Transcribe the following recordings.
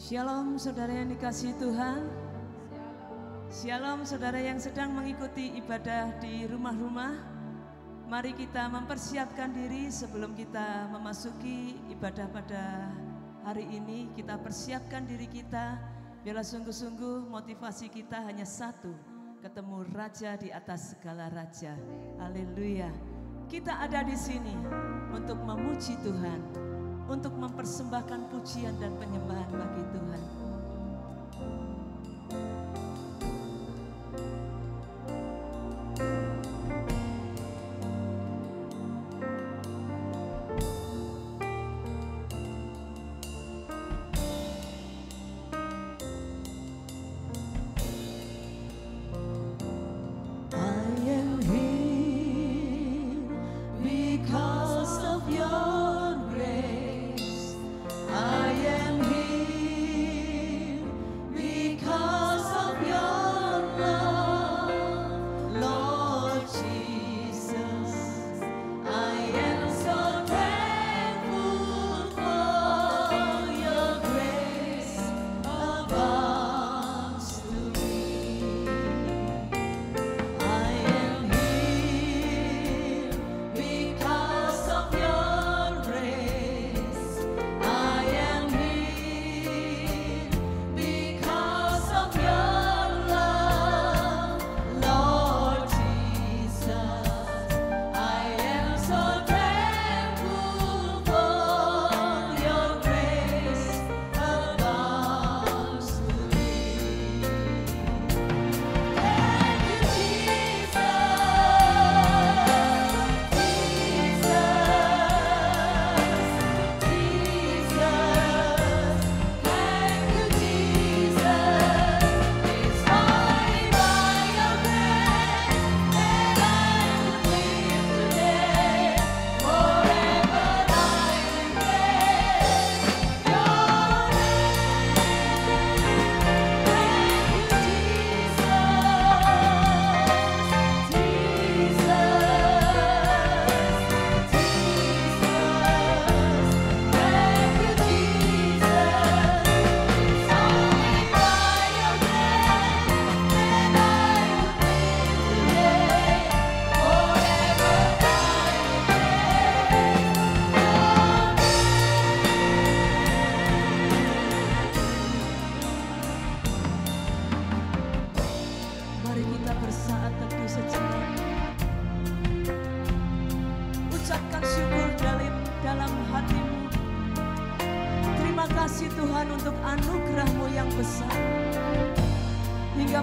Shalom saudara yang dikasihi Tuhan. Shalom saudara yang sedang mengikuti ibadah di rumah-rumah. Mari kita mempersiapkan diri sebelum kita memasuki ibadah pada hari ini. Kita persiapkan diri kita, biarlah sungguh-sungguh motivasi kita hanya satu, ketemu Raja di atas segala raja. Haleluya. Kita ada di sini untuk memuji Tuhan, untuk mempersembahkan pujian dan penyembahan bagi Tuhan. Ku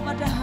ada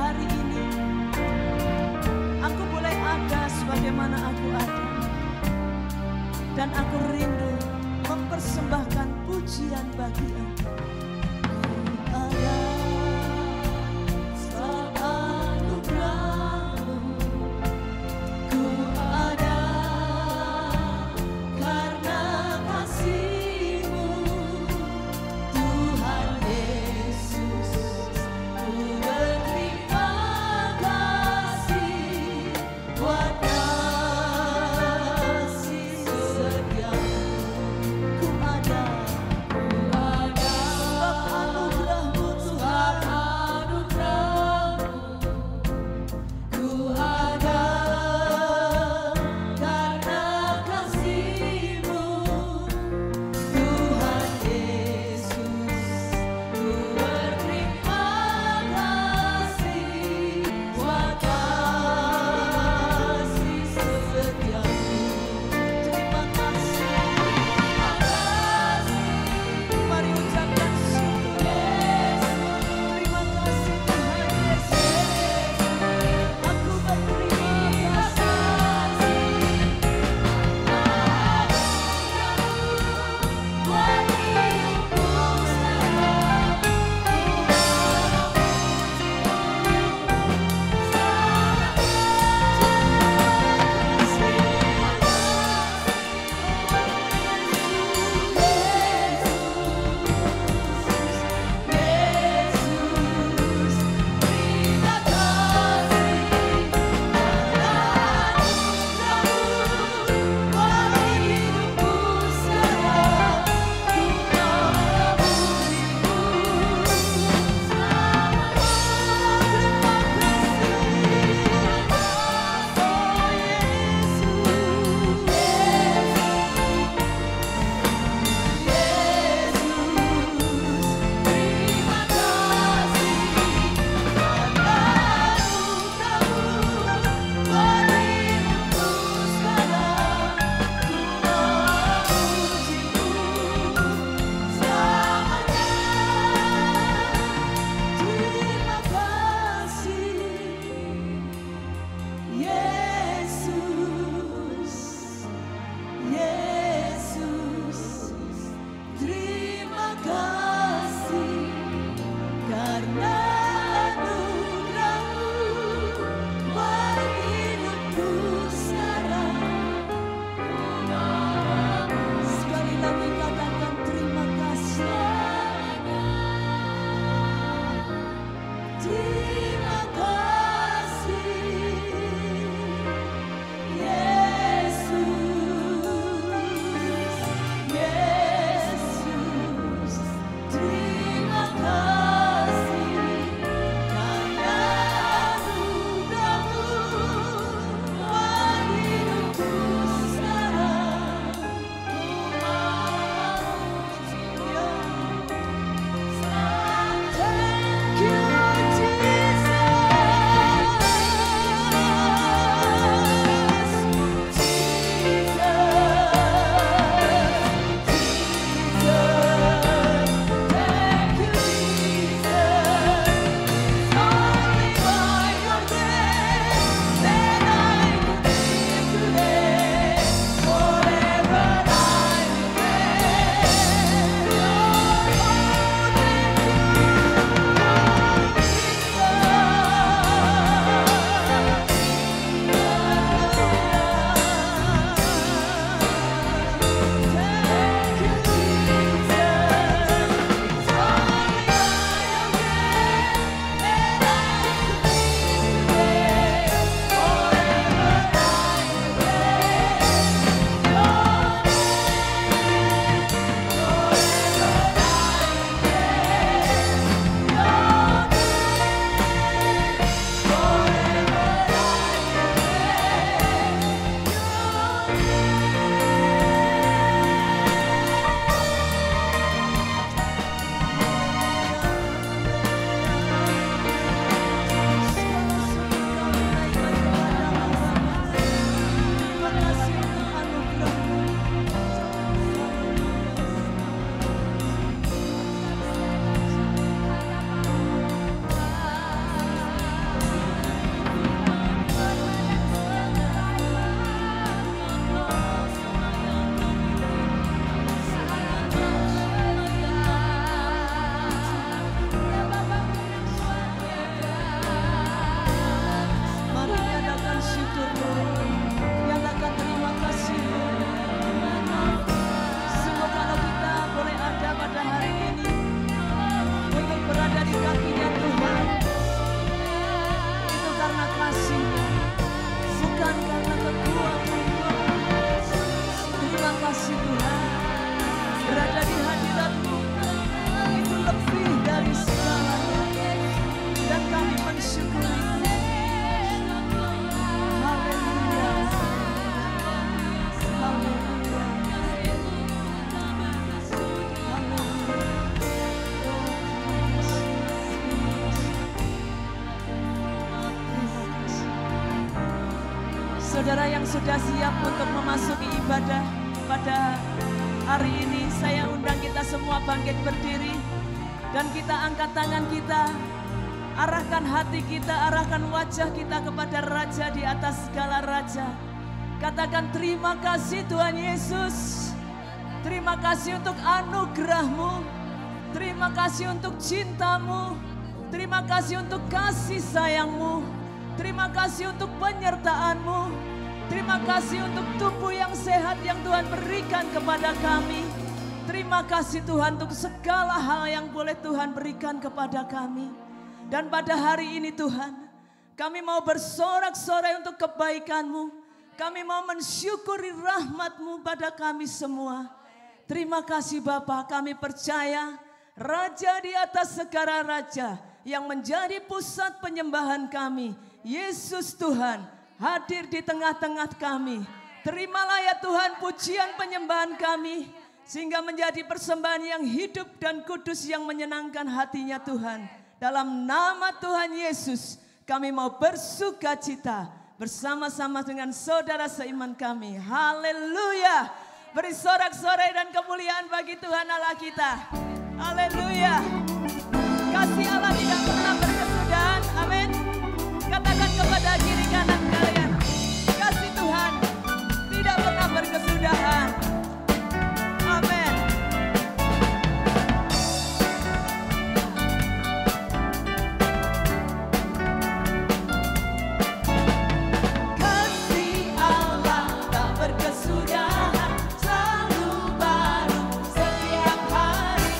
sudah siap untuk memasuki ibadah pada hari ini, saya undang kita semua bangkit berdiri dan kita angkat tangan kita, arahkan hati kita, arahkan wajah kita kepada Raja di atas segala raja. Katakan terima kasih Tuhan Yesus, terima kasih untuk anugerah-Mu, terima kasih untuk cinta-Mu, terima kasih untuk kasih sayang-Mu, terima kasih untuk penyertaan-Mu. Terima kasih untuk tubuh yang sehat yang Tuhan berikan kepada kami. Terima kasih Tuhan untuk segala hal yang boleh Tuhan berikan kepada kami. Dan pada hari ini Tuhan, kami mau bersorak-sorai untuk kebaikan-Mu. Kami mau mensyukuri rahmat-Mu pada kami semua. Terima kasih Bapa, kami percaya Raja di atas segala raja yang menjadi pusat penyembahan kami, Yesus Tuhan, hadir di tengah-tengah kami. Terimalah ya Tuhan pujian penyembahan kami, sehingga menjadi persembahan yang hidup dan kudus yang menyenangkan hatinya Tuhan. Dalam nama Tuhan Yesus kami mau bersuka cita bersama-sama dengan saudara seiman kami. Haleluya. Beri sorak-sorai dan kemuliaan bagi Tuhan Allah kita. Haleluya. Kasih Allah tidak pernah berkesudahan. Amin. Katakan kepada kiri kanan kalian, kasih Tuhan tidak pernah berkesudahan. Amin. Kasih Allah tak berkesudahan, selalu baru setiap hari.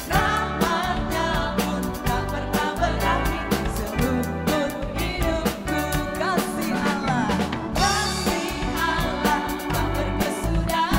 Rahmat-Nya pun tak pernah berakhir. Seumur hidupku kasih Allah tak berkesudahan.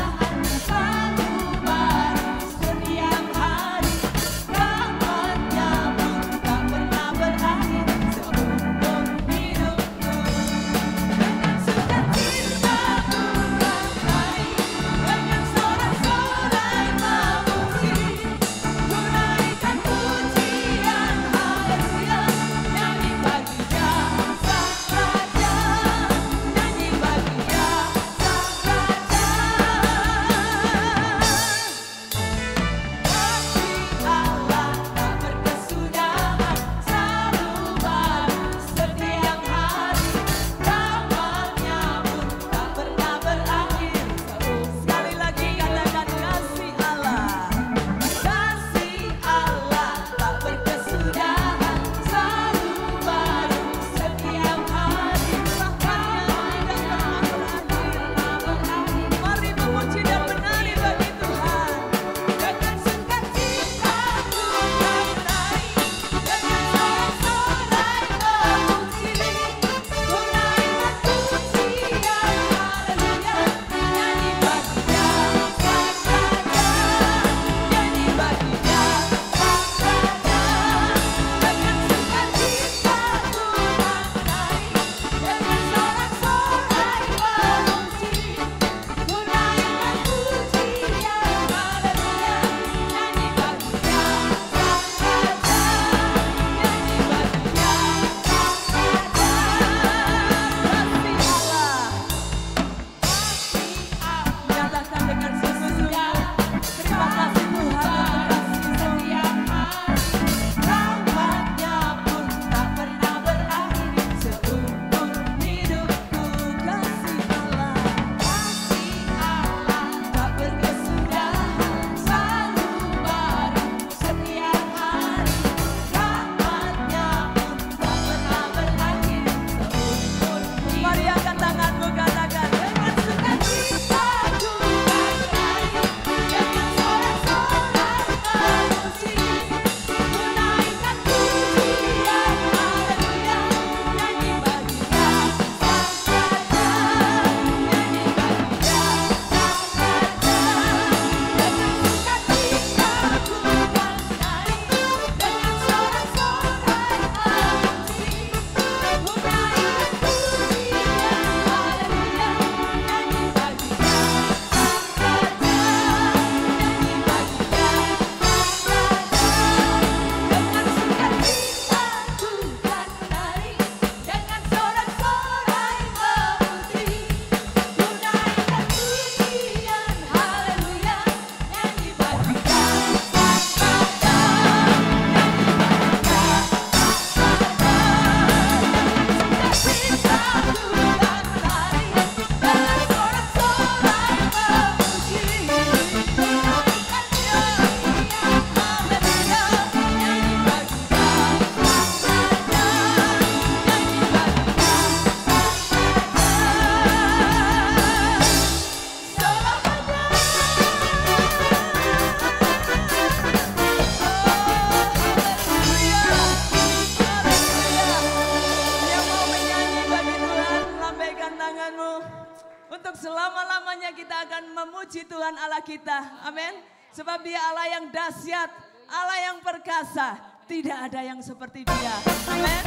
memuji Tuhan Allah kita. Amin. Sebab Dia Allah yang dahsyat, Allah yang perkasa. Tidak ada yang seperti Dia. Amin.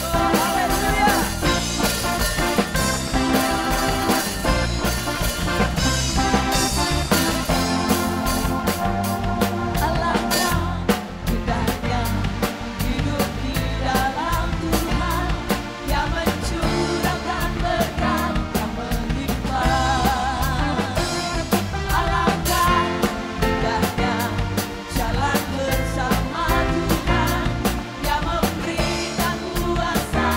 Oh, haleluya. Bersama Tuhan yang memberikan kuasa.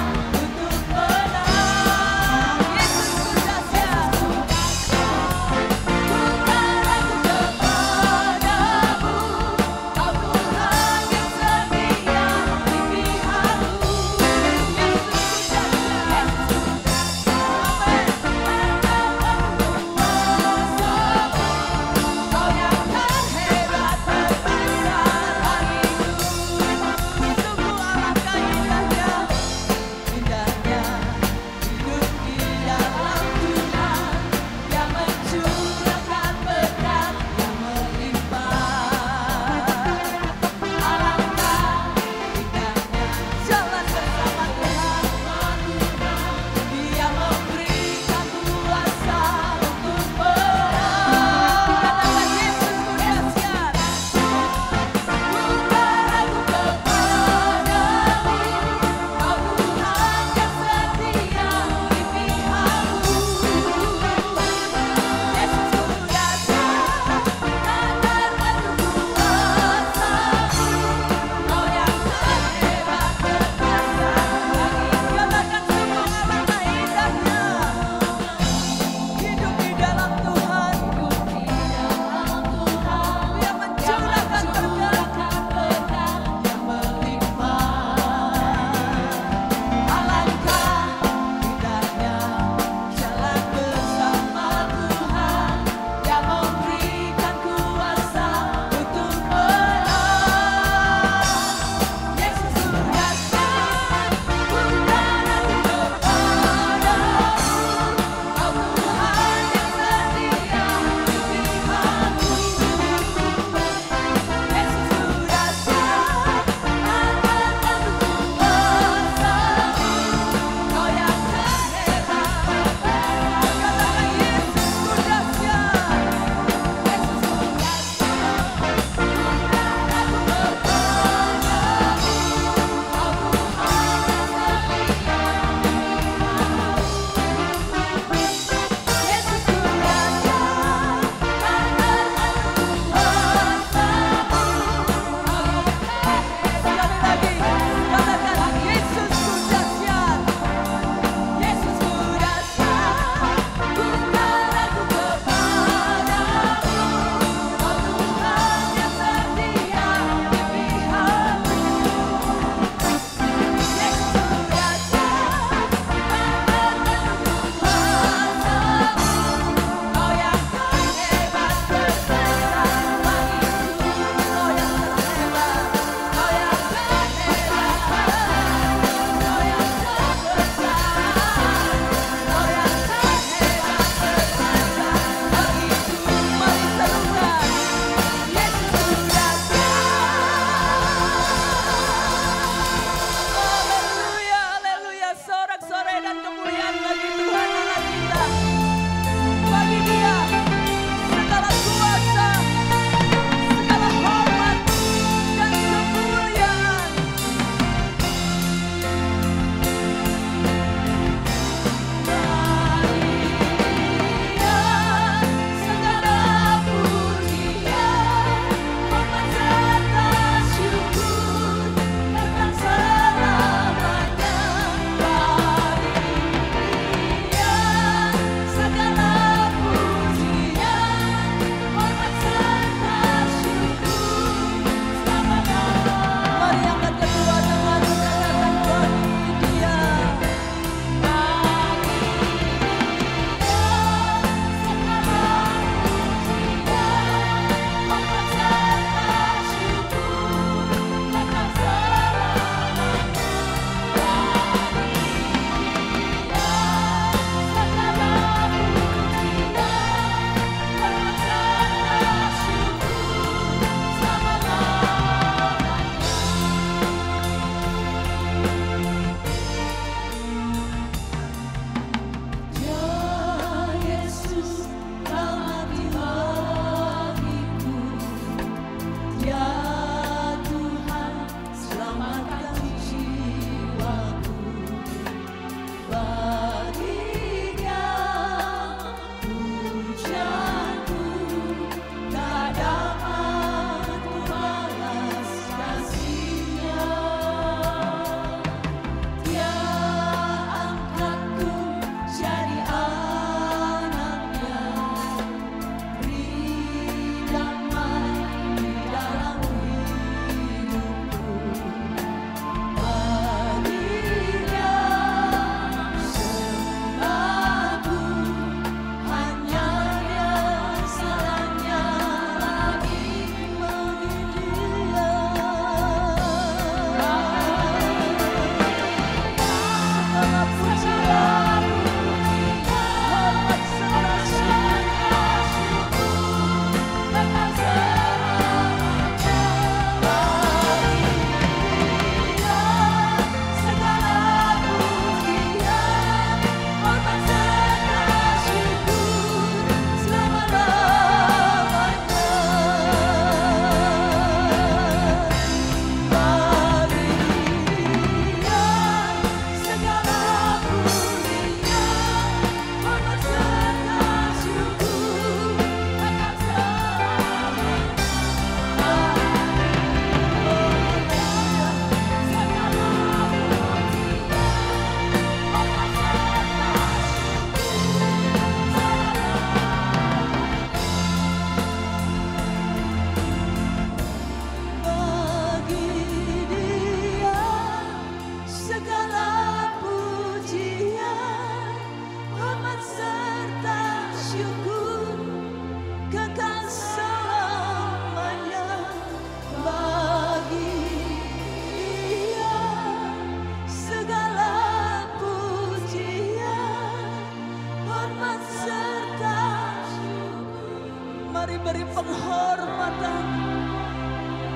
penghormatan.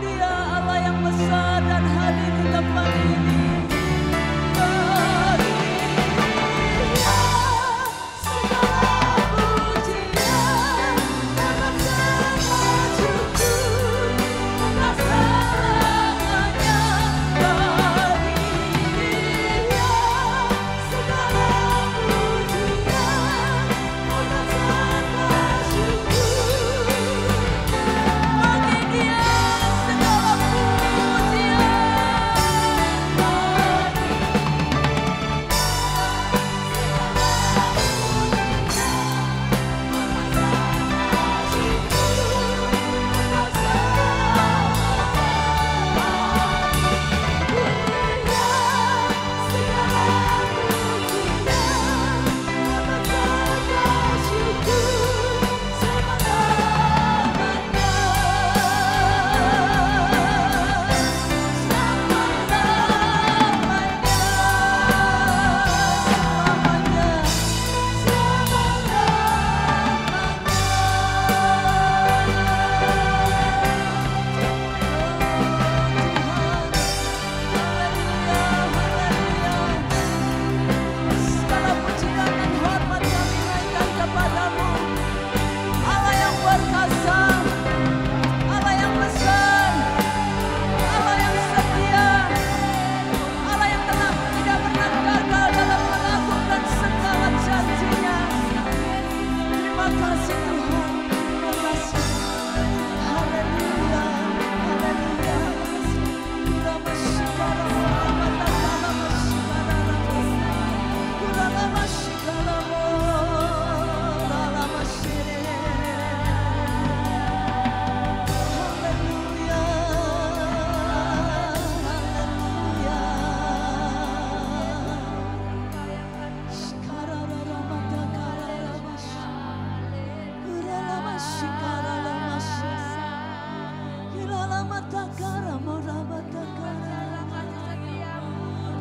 Dia Allah yang besar dan hadir di tempat ini.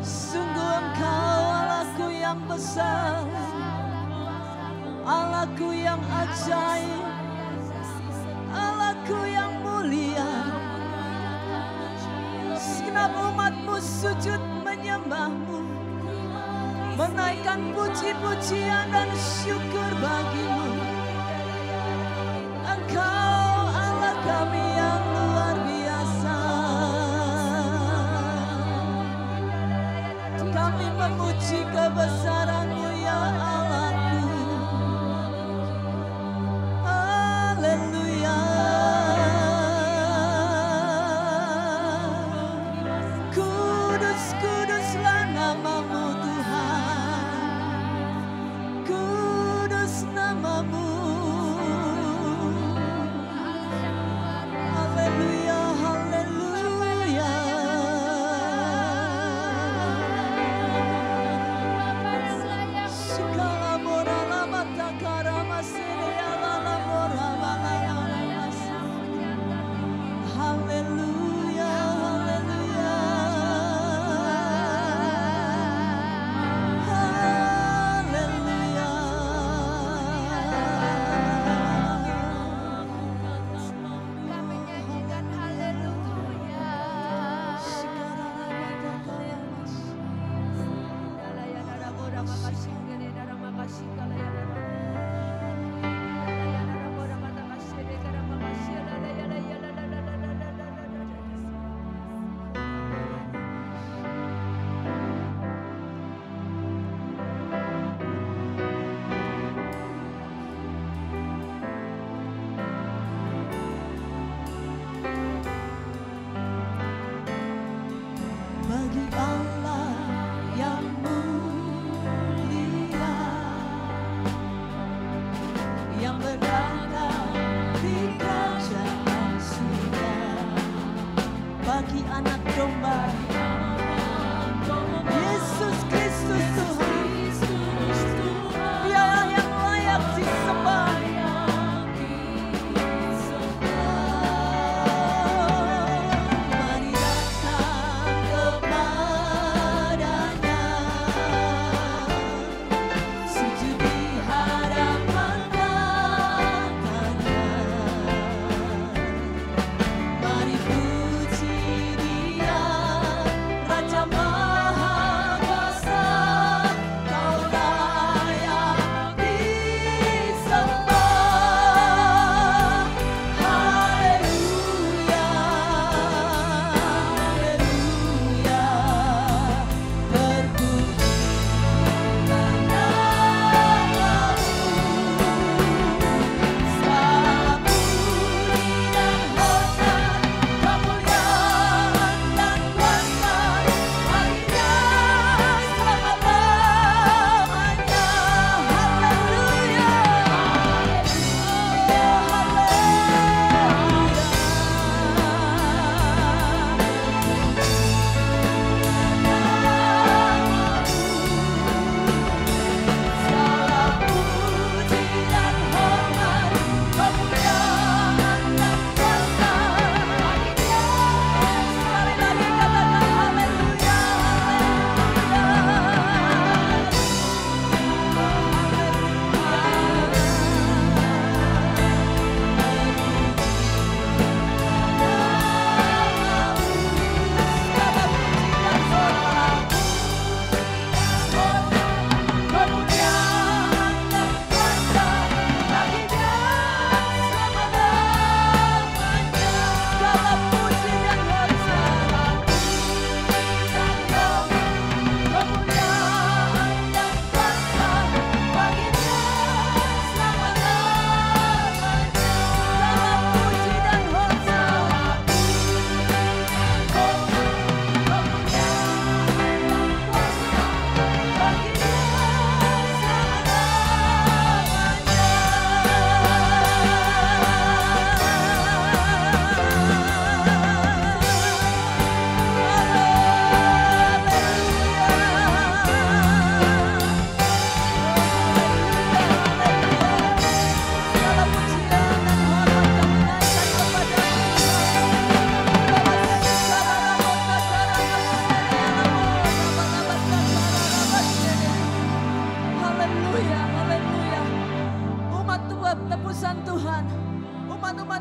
Sungguh Engkau Allahku yang besar, Allahku yang ajaib, Allahku yang mulia. Segenap umat-Mu sujud menyembah-Mu, menaikkan puji-pujian dan syukur bagi-Mu. Engkau Allah kami yang luar biasa. Kami memuji kebesaran-Mu ya Allahku. Haleluya. Kudus, kuduslah nama-Mu Tuhan. Kudus nama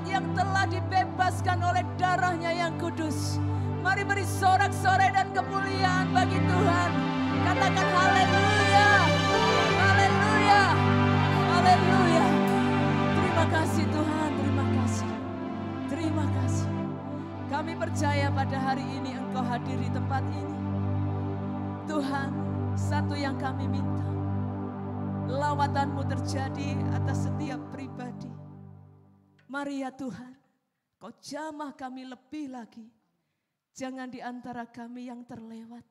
yang telah dibebaskan oleh darahnya yang kudus. Mari beri sorak-sorai dan kemuliaan bagi Tuhan. Katakan haleluya, haleluya, haleluya. Terima kasih Tuhan, terima kasih. Terima kasih. Kami percaya pada hari ini Engkau hadir di tempat ini. Tuhan, satu yang kami minta, lawatan-Mu terjadi atas setiap pribadi. Mari ya Tuhan, Kau jamah kami lebih lagi. Jangan di antara kami yang terlewat.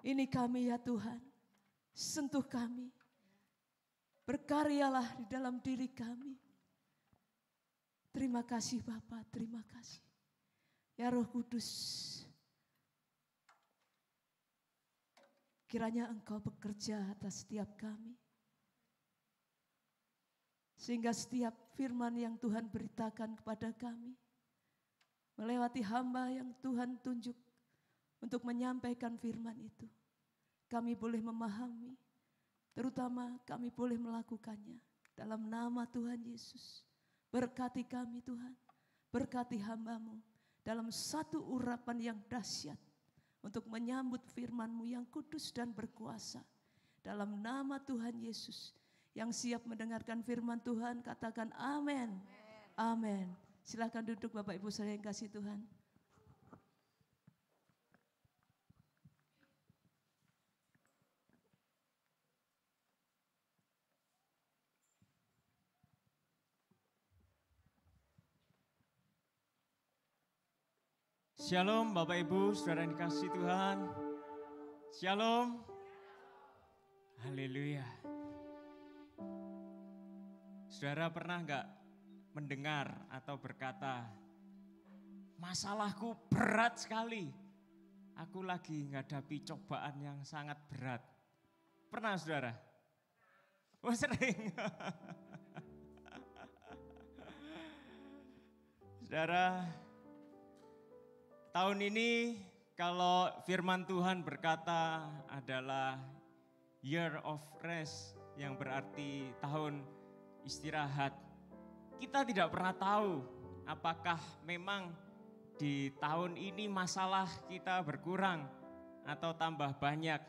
Ini kami ya Tuhan, sentuh kami. Berkaryalah di dalam diri kami. Terima kasih Bapa, terima kasih. Ya Roh Kudus, kiranya Engkau bekerja atas setiap kami. Sehingga setiap firman yang Tuhan beritakan kepada kami, melewati hamba yang Tuhan tunjuk untuk menyampaikan firman itu, kami boleh memahami, terutama kami boleh melakukannya. Dalam nama Tuhan Yesus, berkati kami Tuhan, berkati hamba-Mu dalam satu urapan yang dahsyat untuk menyambut firman-Mu yang kudus dan berkuasa. Dalam nama Tuhan Yesus, yang siap mendengarkan firman Tuhan, katakan amin. Amin. Silakan duduk Bapak Ibu saya yang kasih Tuhan. Shalom Bapak Ibu, saudara yang dikasihi Tuhan. Shalom. Haleluya. Saudara pernah enggak mendengar atau berkata, masalahku berat sekali. Aku lagi menghadapi cobaan yang sangat berat. Pernah saudara? Oh sering. Saudara, tahun ini kalau firman Tuhan berkata adalah year of rest, yang berarti tahun istirahat. Kita tidak pernah tahu apakah memang di tahun ini masalah kita berkurang atau tambah banyak.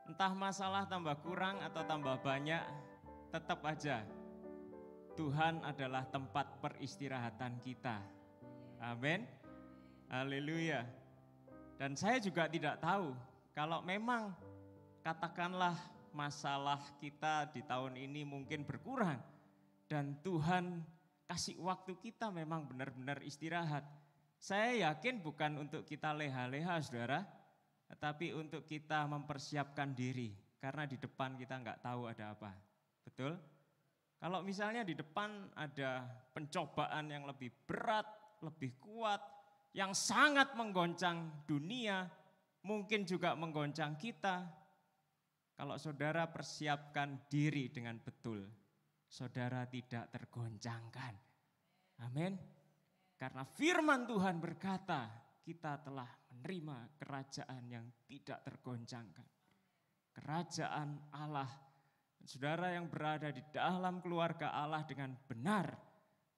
Entah masalah tambah kurang atau tambah banyak, tetap aja Tuhan adalah tempat peristirahatan kita. Amin. Haleluya. Dan saya juga tidak tahu kalau memang katakanlah masalah kita di tahun ini mungkin berkurang dan Tuhan kasih waktu kita memang benar-benar istirahat. Saya yakin bukan untuk kita leha-leha saudara, tetapi untuk kita mempersiapkan diri karena di depan kita nggak tahu ada apa. Betul? Kalau misalnya di depan ada pencobaan yang lebih berat, lebih kuat, yang sangat menggoncang dunia, mungkin juga menggoncang kita. Kalau saudara persiapkan diri dengan betul, saudara tidak tergoncangkan. Amin. Karena firman Tuhan berkata, kita telah menerima kerajaan yang tidak tergoncangkan. Kerajaan Allah. Saudara yang berada di dalam keluarga Allah dengan benar,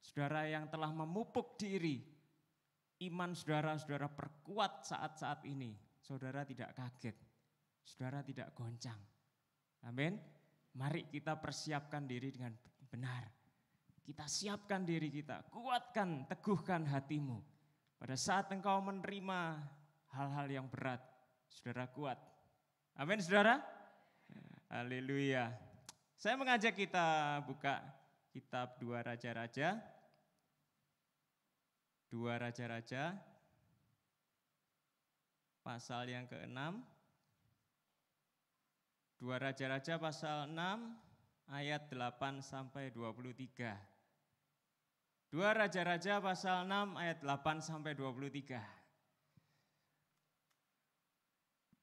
saudara yang telah memupuk diri, iman saudara perkuat saat-saat ini, saudara tidak kaget, saudara tidak goncang. Amin. Mari kita persiapkan diri dengan benar. Kita siapkan diri kita, kuatkan, teguhkan hatimu. Pada saat engkau menerima hal-hal yang berat, saudara kuat. Amin saudara. Haleluya. Saya mengajak kita buka kitab 2 Raja-Raja. 2 Raja-Raja pasal yang ke-6. 2 Raja-Raja pasal 6 ayat 8 sampai 23. 2 Raja-Raja pasal 6 ayat 8 sampai 23.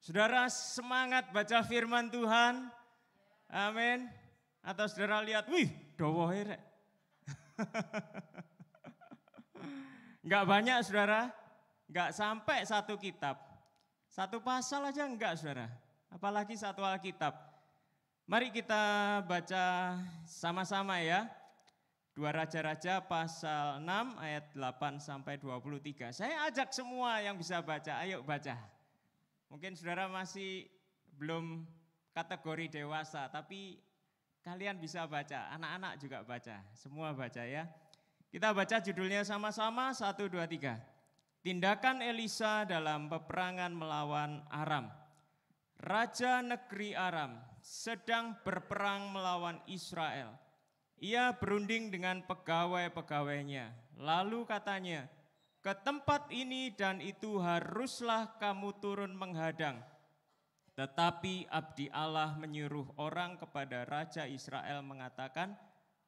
Saudara semangat baca firman Tuhan. Amin. Atau saudara lihat, wih, dawahe rek. Enggak banyak saudara, enggak sampai satu kitab. Satu pasal aja enggak saudara, apalagi satu Alkitab. Mari kita baca sama-sama ya. 2 Raja-Raja pasal 6 ayat 8 sampai 23. Saya ajak semua yang bisa baca, ayo baca. Mungkin saudara masih belum kategori dewasa, tapi kalian bisa baca, anak-anak juga baca, semua baca ya. Kita baca judulnya sama-sama, 1, 2, 3. Tindakan Elisa dalam peperangan melawan Aram. Raja negeri Aram sedang berperang melawan Israel. Ia berunding dengan pegawai-pegawainya. Lalu katanya, ke tempat ini dan itu haruslah kamu turun menghadang. Tetapi abdi Allah menyuruh orang kepada Raja Israel mengatakan,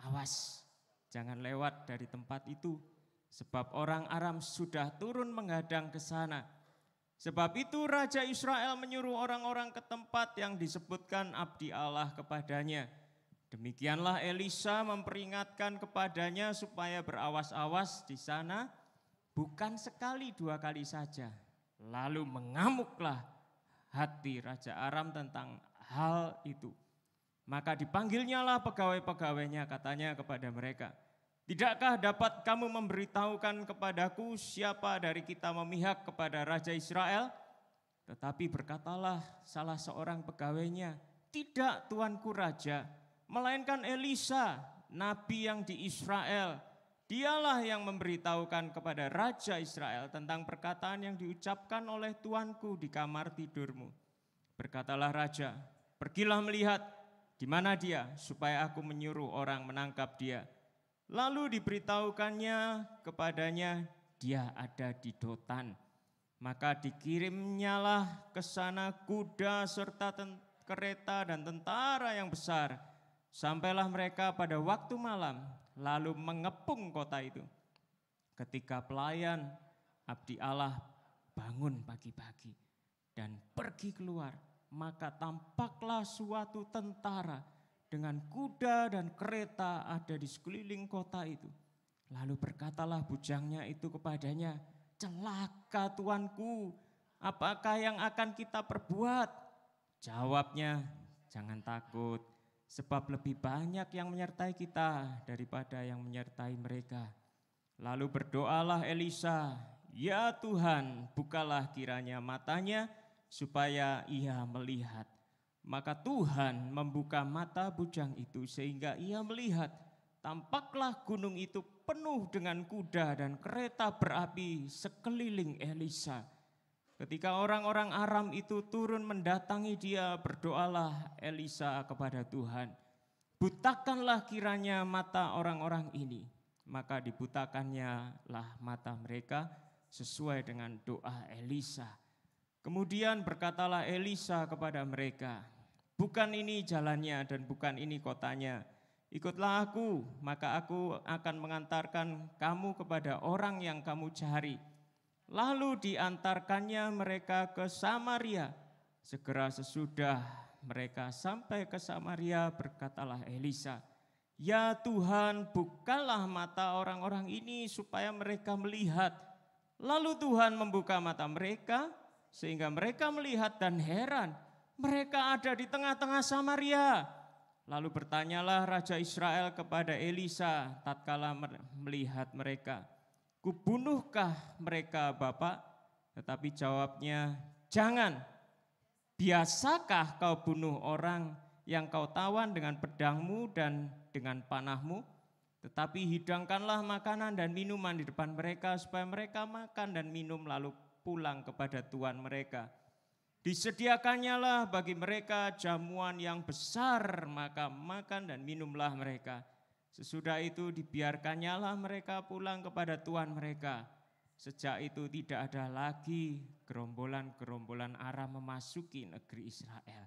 awas, jangan lewat dari tempat itu. Sebab orang Aram sudah turun menghadang ke sana. Sebab itu Raja Israel menyuruh orang-orang ke tempat yang disebutkan abdi Allah kepadanya. Demikianlah Elisa memperingatkan kepadanya supaya berawas-awas di sana, bukan sekali 2 kali saja. Lalu mengamuklah hati Raja Aram tentang hal itu. Maka dipanggilnyalah pegawai-pegawainya, katanya kepada mereka, tidakkah dapat kamu memberitahukan kepadaku siapa dari kita memihak kepada Raja Israel? Tetapi berkatalah salah seorang pegawainya, tidak tuanku Raja, melainkan Elisa, nabi yang di Israel. Dialah yang memberitahukan kepada Raja Israel tentang perkataan yang diucapkan oleh tuanku di kamar tidurmu. Berkatalah Raja, pergilah melihat di mana dia, supaya aku menyuruh orang menangkap dia. Lalu diberitahukannya kepadanya, dia ada di Dotan. Maka dikirimnyalah ke sana kuda serta kereta dan tentara yang besar. Sampailah mereka pada waktu malam, lalu mengepung kota itu. Ketika pelayan abdi Allah bangun pagi-pagi dan pergi keluar, maka tampaklah suatu tentara dengan kuda dan kereta ada di sekeliling kota itu. Lalu berkatalah bujangnya itu kepadanya, celaka tuanku, apakah yang akan kita perbuat? Jawabnya, jangan takut, sebab lebih banyak yang menyertai kita daripada yang menyertai mereka. Lalu berdoalah Elisa, ya Tuhan, bukalah kiranya matanya supaya ia melihat. Maka Tuhan membuka mata bujang itu sehingga ia melihat. Tampaklah gunung itu penuh dengan kuda dan kereta berapi sekeliling Elisa. Ketika orang-orang Aram itu turun mendatangi dia, berdoalah Elisa kepada Tuhan. Butakanlah kiranya mata orang-orang ini. Maka dibutakannya lah mata mereka sesuai dengan doa Elisa. Kemudian berkatalah Elisa kepada mereka, bukan ini jalannya dan bukan ini kotanya. Ikutlah aku, maka aku akan mengantarkan kamu kepada orang yang kamu cari. Lalu diantarkannya mereka ke Samaria. Segera sesudah mereka sampai ke Samaria, berkatalah Elisa, ya Tuhan, bukalah mata orang-orang ini supaya mereka melihat. Lalu Tuhan membuka mata mereka sehingga mereka melihat dan heran. Mereka ada di tengah-tengah Samaria. Lalu bertanyalah Raja Israel kepada Elisa tatkala melihat mereka, kubunuhkah mereka Bapak? Tetapi jawabnya, jangan. Biasakah kau bunuh orang yang kau tawan dengan pedangmu dan dengan panahmu? Tetapi hidangkanlah makanan dan minuman di depan mereka supaya mereka makan dan minum lalu pulang kepada tuan mereka. Disediakannya lah bagi mereka jamuan yang besar, maka makan dan minumlah mereka. Sesudah itu dibiarkannya lah mereka pulang kepada tuan mereka. Sejak itu tidak ada lagi gerombolan-gerombolan Aram memasuki negeri Israel.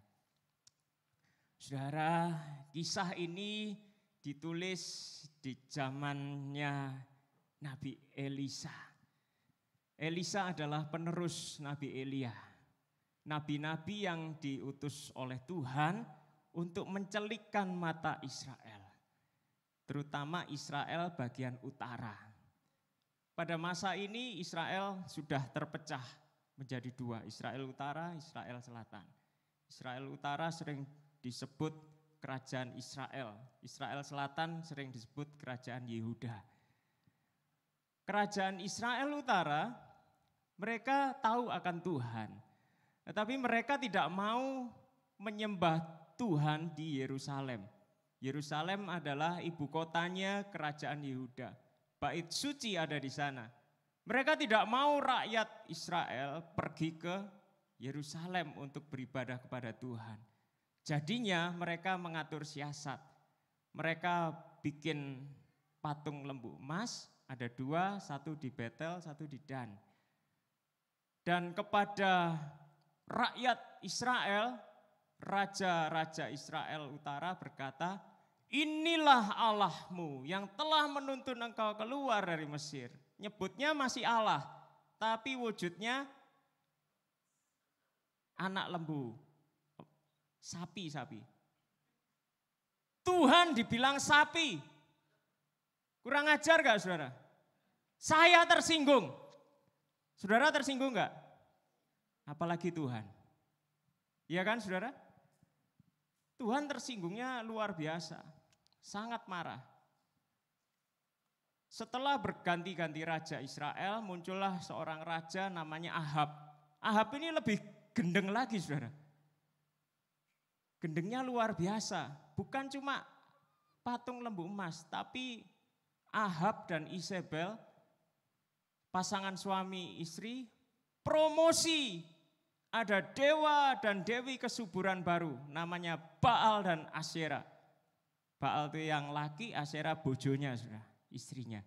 Saudara, kisah ini ditulis di zamannya Nabi Elisa. Elisa adalah penerus Nabi Elia. Nabi-nabi yang diutus oleh Tuhan untuk mencelikkan mata Israel, terutama Israel bagian utara. Pada masa ini Israel sudah terpecah menjadi 2, Israel utara, Israel selatan. Israel utara sering disebut kerajaan Israel. Israel Selatan sering disebut kerajaan Yehuda. Kerajaan Israel Utara, mereka tahu akan Tuhan. Tetapi mereka tidak mau menyembah Tuhan di Yerusalem. Yerusalem adalah ibu kotanya kerajaan Yehuda. Bait suci ada di sana. Mereka tidak mau rakyat Israel pergi ke Yerusalem untuk beribadah kepada Tuhan. Jadinya mereka mengatur siasat. Mereka bikin patung lembu emas, ada 2, satu di Betel, satu di Dan. Dan kepada rakyat Israel, raja-raja Israel Utara berkata, inilah Allahmu yang telah menuntun engkau keluar dari Mesir. Nyebutnya masih Allah, tapi wujudnya anak lembu, sapi. Tuhan dibilang sapi. Kurang ajar gak saudara? Saya tersinggung. Saudara tersinggung gak? Apalagi Tuhan. Iya kan saudara? Tuhan tersinggungnya luar biasa. Sangat marah. Setelah berganti-ganti raja Israel, muncullah seorang raja namanya Ahab. Ahab ini lebih gendeng lagi saudara. Gendengnya luar biasa. Bukan cuma patung lembu emas, tapi Ahab dan Isabel, pasangan suami istri, promosi. Ada dewa dan dewi kesuburan baru, namanya Baal dan Asyera. Baal itu yang laki, Asyera bojonya saudara, istrinya.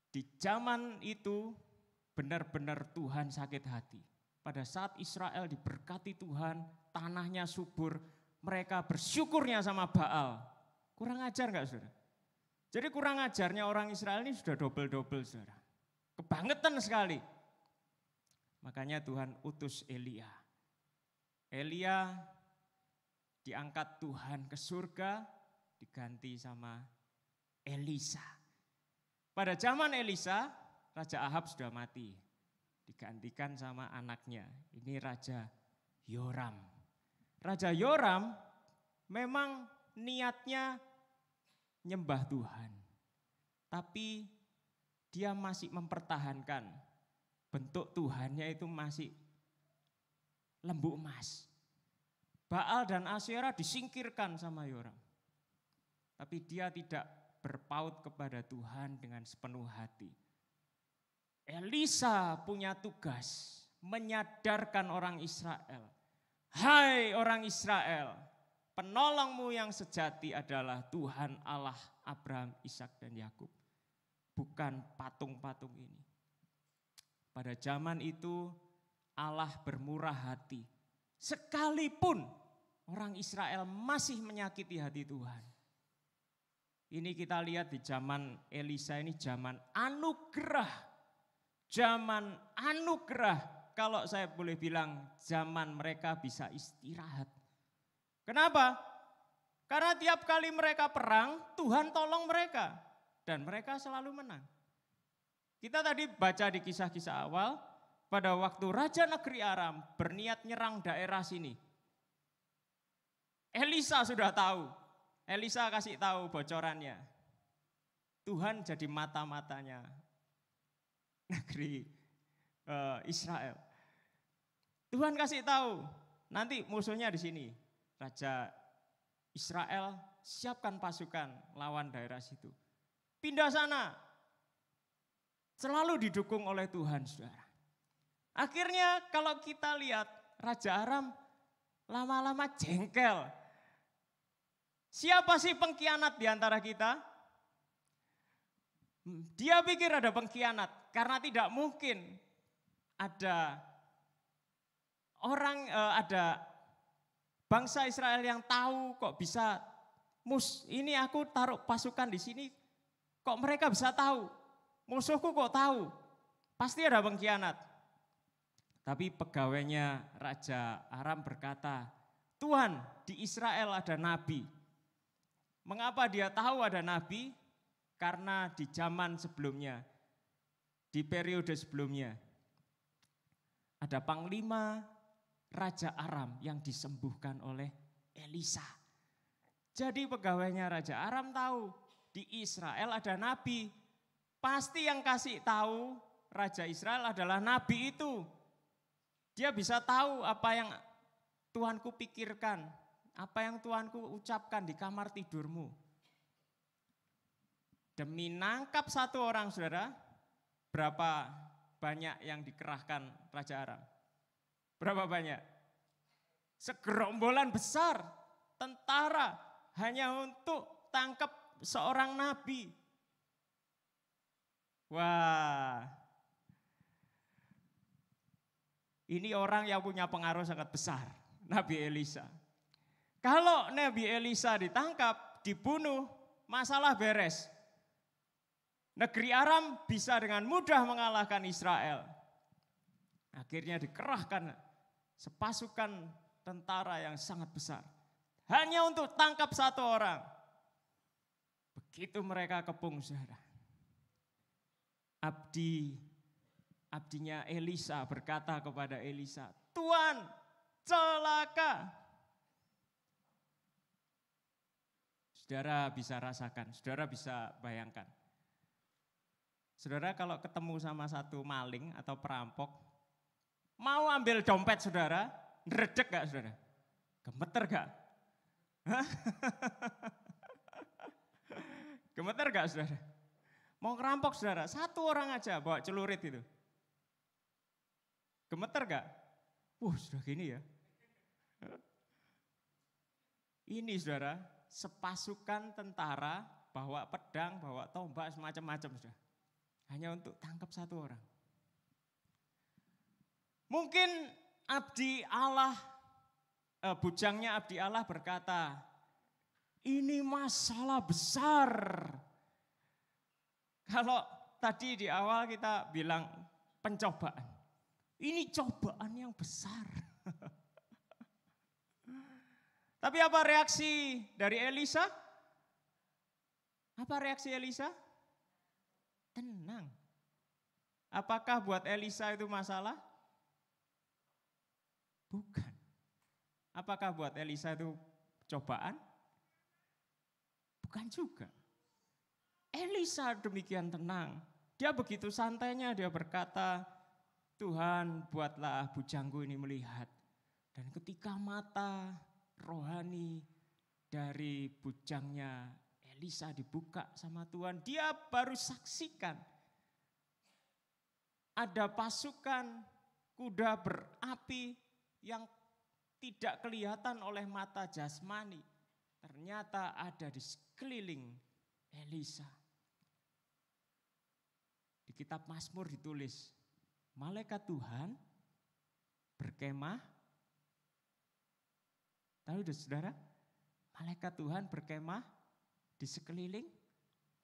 Di zaman itu benar-benar Tuhan sakit hati. Pada saat Israel diberkati Tuhan, tanahnya subur, mereka bersyukurnya sama Baal. Kurang ajar enggak saudara? Jadi kurang ajarnya orang Israel ini sudah double-double saudara. Kebangetan sekali. Makanya Tuhan utus Elia. Elia diangkat Tuhan ke surga, diganti sama Elisa. Pada zaman Elisa, Raja Ahab sudah mati. Digantikan sama anaknya. Ini Raja Yoram. Raja Yoram memang niatnya nyembah Tuhan. Tapi dia masih mempertahankan bentuk Tuhannya itu masih lembu emas. Baal dan Asyera disingkirkan sama Yoram. Tapi dia tidak berpaut kepada Tuhan dengan sepenuh hati. Elisa punya tugas menyadarkan orang Israel. Hai orang Israel, penolongmu yang sejati adalah Tuhan Allah Abraham, Ishak dan Yakub. Bukan patung-patung ini. Pada zaman itu Allah bermurah hati. Sekalipun orang Israel masih menyakiti hati Tuhan. Ini kita lihat di zaman Elisa ini zaman anugerah. Zaman anugerah, kalau saya boleh bilang zaman mereka bisa istirahat. Kenapa? Karena tiap kali mereka perang, Tuhan tolong mereka. Dan mereka selalu menang. Kita tadi baca di kisah-kisah awal, pada waktu Raja Negeri Aram berniat nyerang daerah sini. Elisa sudah tahu, Elisa kasih tahu bocorannya. Tuhan jadi mata-matanya negeri Israel. Tuhan kasih tahu, nanti musuhnya di sini. Raja Israel siapkan pasukan lawan daerah situ. Pindah sana. Selalu didukung oleh Tuhan, saudara. Akhirnya kalau kita lihat Raja Aram lama-lama jengkel. Siapa sih pengkhianat di antara kita? Dia pikir ada pengkhianat karena tidak mungkin ada ada bangsa Israel yang tahu kok bisa ini aku taruh pasukan di sini, kok mereka bisa tahu? Musuhku kok tahu? Pasti ada pengkhianat. Tapi pegawainya Raja Aram berkata, Tuhan, di Israel ada nabi. Mengapa dia tahu ada nabi? Karena di zaman sebelumnya, di periode sebelumnya, ada panglima, Raja Aram yang disembuhkan oleh Elisa. Jadi pegawainya Raja Aram tahu di Israel ada nabi. Pasti yang kasih tahu Raja Israel adalah nabi itu. Dia bisa tahu apa yang Tuanku pikirkan, apa yang Tuanku ucapkan di kamar tidurmu. Demi nangkap satu orang, saudara, berapa banyak yang dikerahkan Raja Aram? Berapa banyak? Segerombolan besar tentara hanya untuk tangkap seorang nabi. Wah, ini orang yang punya pengaruh sangat besar, Nabi Elisa. Kalau Nabi Elisa ditangkap, dibunuh, masalah beres. Negeri Aram bisa dengan mudah mengalahkan Israel. Akhirnya dikerahkan sepasukan tentara yang sangat besar. Hanya untuk tangkap satu orang. Begitu mereka kepung, saudara. Abdinya Elisa berkata kepada Elisa, Tuan, celaka. Saudara bisa rasakan, saudara bisa bayangkan. Saudara kalau ketemu sama satu maling atau perampok, mau ambil dompet saudara, ngeredek gak saudara? Gemeter gak? Gemeter gak saudara? Mau ngerampok saudara, satu orang aja bawa celurit itu. Gemeter gak? Sudah gini ya. Ini saudara, sepasukan tentara bawa pedang, bawa tombak, semacam-macam saudara. Hanya untuk tangkap satu orang. Mungkin abdi Allah, bujangnya abdi Allah berkata, ini masalah besar. Kalau tadi di awal kita bilang pencobaan, ini cobaan yang besar. Tapi apa reaksi dari Elisa? Apa reaksi Elisa? Tenang. Apakah buat Elisa itu masalah? Bukan. Apakah buat Elisa itu cobaan? Bukan juga. Elisa demikian tenang. Dia begitu santainya dia berkata, Tuhan buatlah bujangku ini melihat. Dan ketika mata rohani dari bujangnya Elisa dibuka sama Tuhan, dia baru saksikan ada pasukan kuda berapi yang tidak kelihatan oleh mata jasmani. Ternyata ada di sekeliling Elisa. Di kitab Mazmur ditulis, malaikat Tuhan berkemah. Tahu sudah saudara? Malaikat Tuhan berkemah di sekeliling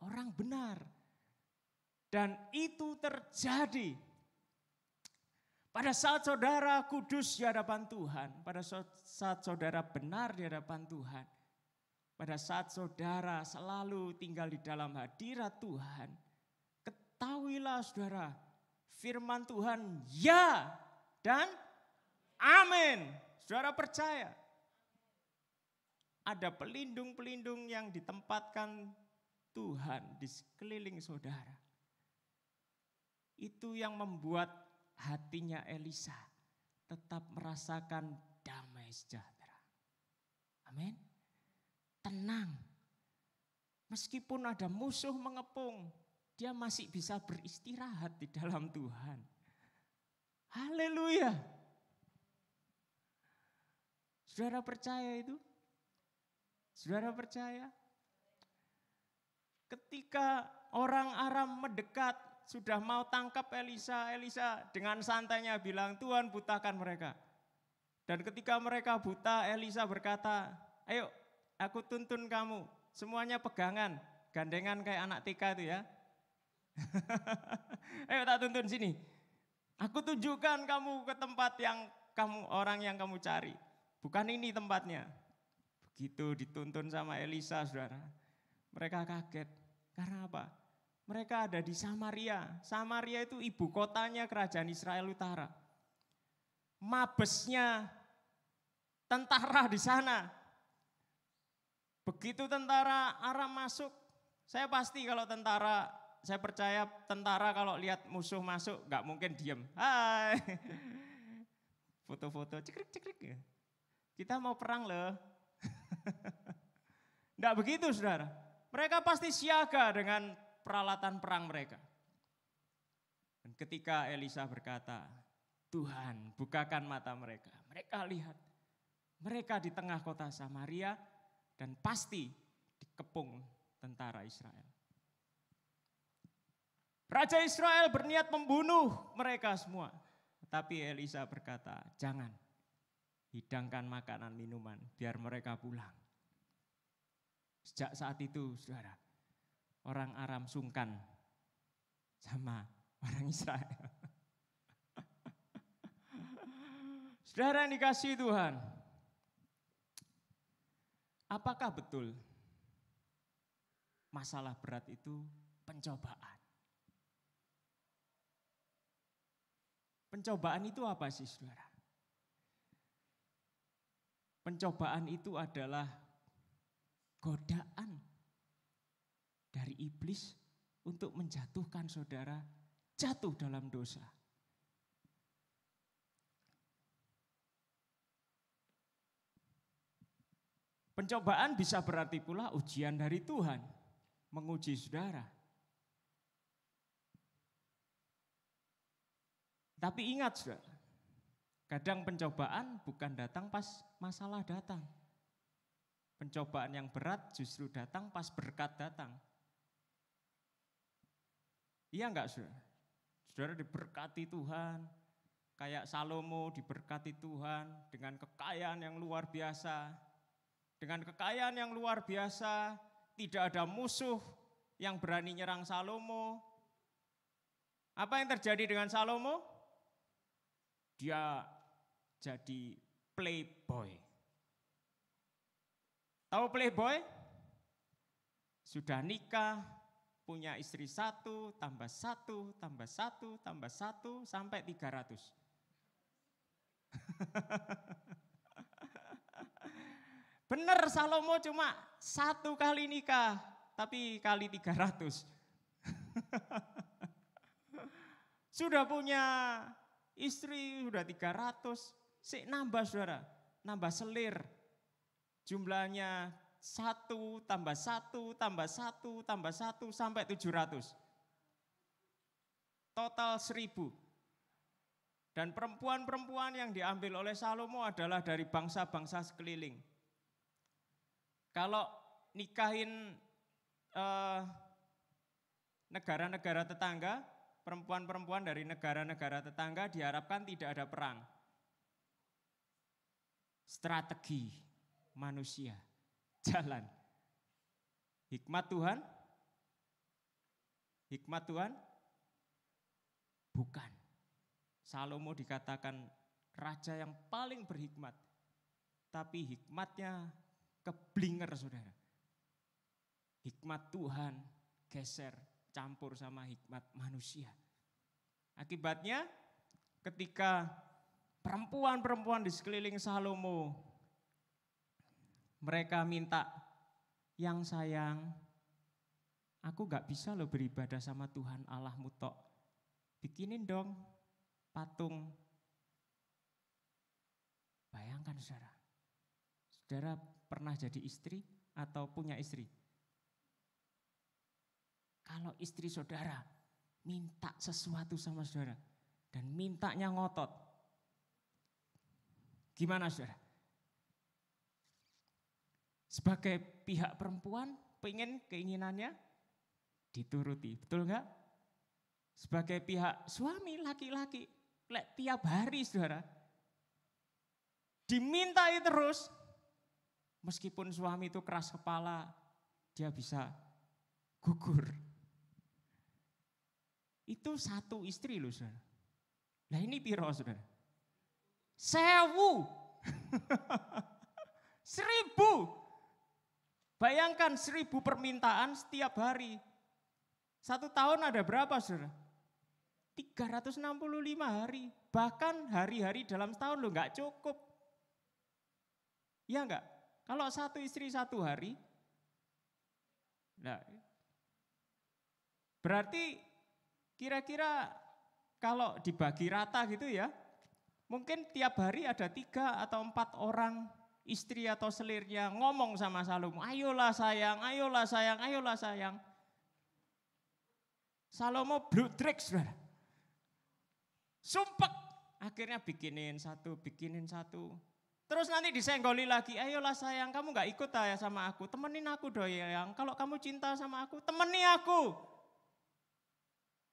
orang benar. Dan itu terjadi pada saat saudara kudus di hadapan Tuhan, pada saat saudara benar di hadapan Tuhan, pada saat saudara selalu tinggal di dalam hadirat Tuhan, ketahuilah saudara, firman Tuhan ya dan amin. Saudara percaya? Ada pelindung-pelindung yang ditempatkan Tuhan di sekeliling saudara. Itu yang membuat hatinya Elisa tetap merasakan damai sejahtera. Amin. Tenang. Meskipun ada musuh mengepung, dia masih bisa beristirahat di dalam Tuhan. Haleluya. Saudara percaya itu? Saudara percaya? Ketika orang Aram mendekat, sudah mau tangkap Elisa, Elisa dengan santainya bilang, Tuhan butakan mereka. Dan ketika mereka buta, Elisa berkata, ayo aku tuntun kamu, semuanya pegangan, gandengan kayak anak TK itu ya. Ayo tak tuntun sini. Aku tunjukkan kamu ke tempat yang orang yang kamu cari. Bukan ini tempatnya. Begitu dituntun sama Elisa, saudara. Mereka kaget. Karena apa? Mereka ada di Samaria. Samaria itu ibu kotanya kerajaan Israel Utara. mabesnya tentara di sana. Begitu tentara Aram masuk, saya pasti kalau tentara, saya percaya tentara kalau lihat musuh masuk gak mungkin diem. Hai, foto-foto cekrik-cekrik. Kita mau perang loh. Enggak begitu saudara. Mereka pasti siaga dengan peralatan perang mereka. Dan ketika Elisa berkata, Tuhan bukakan mata mereka. Mereka lihat, mereka di tengah kota Samaria dan pasti dikepung tentara Israel. Raja Israel berniat membunuh mereka semua. Tapi Elisa berkata, jangan, hidangkan makanan minuman biar mereka pulang. Sejak saat itu saudara, orang Aram sungkan sama orang Israel. Saudara yang dikasihi Tuhan, apakah betul masalah berat itu pencobaan? Pencobaan itu apa sih saudara? Pencobaan itu adalah godaan dari iblis untuk menjatuhkan saudara jatuh dalam dosa. Pencobaan bisa berarti pula ujian dari Tuhan, menguji saudara. Tapi ingat saudara, kadang pencobaan bukan datang pas masalah datang. Pencobaan yang berat justru datang pas berkat datang. Iya enggak saudara? Saudara diberkati Tuhan, kayak Salomo diberkati Tuhan dengan kekayaan yang luar biasa. Dengan kekayaan yang luar biasa, tidak ada musuh yang berani nyerang Salomo. Apa yang terjadi dengan Salomo? Dia jadi playboy. Tahu playboy? Sudah nikah, punya istri 1, tambah 1, tambah 1, tambah 1, sampai 300. Benar Salomo cuma 1 kali nikah, tapi kali 300. Sudah punya istri, sudah 300, sik nambah saudara, nambah selir. Jumlahnya 1 tambah 1 tambah 1 tambah 1 sampai 700. Total 1000. Dan perempuan-perempuan yang diambil oleh Salomo adalah dari bangsa-bangsa sekeliling. Kalau nikahin negara-negara tetangga, perempuan-perempuan dari negara-negara tetangga diharapkan tidak ada perang. Strategi manusia, jalan. Hikmat Tuhan? Hikmat Tuhan? Bukan. Salomo dikatakan raja yang paling berhikmat. Tapi hikmatnya keblinger saudara. Hikmat Tuhan geser, campur sama hikmat manusia. Akibatnya ketika perempuan-perempuan di sekeliling Salomo mereka minta, yang sayang, aku gak bisa loh beribadah sama Tuhan Allahmu tok. Bikinin dong patung. Bayangkan saudara, saudara pernah jadi istri atau punya istri? Kalau istri saudara minta sesuatu sama saudara dan mintanya ngotot, gimana saudara? Sebagai pihak perempuan pengen keinginannya dituruti, betul enggak? Sebagai pihak suami laki-laki, tiap hari saudara, dimintai terus, meskipun suami itu keras kepala, dia bisa gugur. Itu 1 istri loh saudara. Nah ini piro saudara? 1000. 1000. Bayangkan 1000 permintaan setiap hari. 1 tahun ada berapa saudara? 365 hari, bahkan hari-hari dalam setahun lo nggak cukup. Iya enggak? Kalau satu istri 1 hari, nah, berarti kira-kira kalau dibagi rata gitu ya, mungkin tiap hari ada 3 atau 4 orang istri atau selirnya ngomong sama Salomo, ayolah sayang, ayolah sayang, ayolah sayang. Salomo bludrek, saudara. Sumpek, akhirnya bikinin satu. Terus nanti disenggoli lagi, ayolah sayang, kamu gak ikut ya sama aku, temenin aku doyang. Kalau kamu cinta sama aku, temeni aku.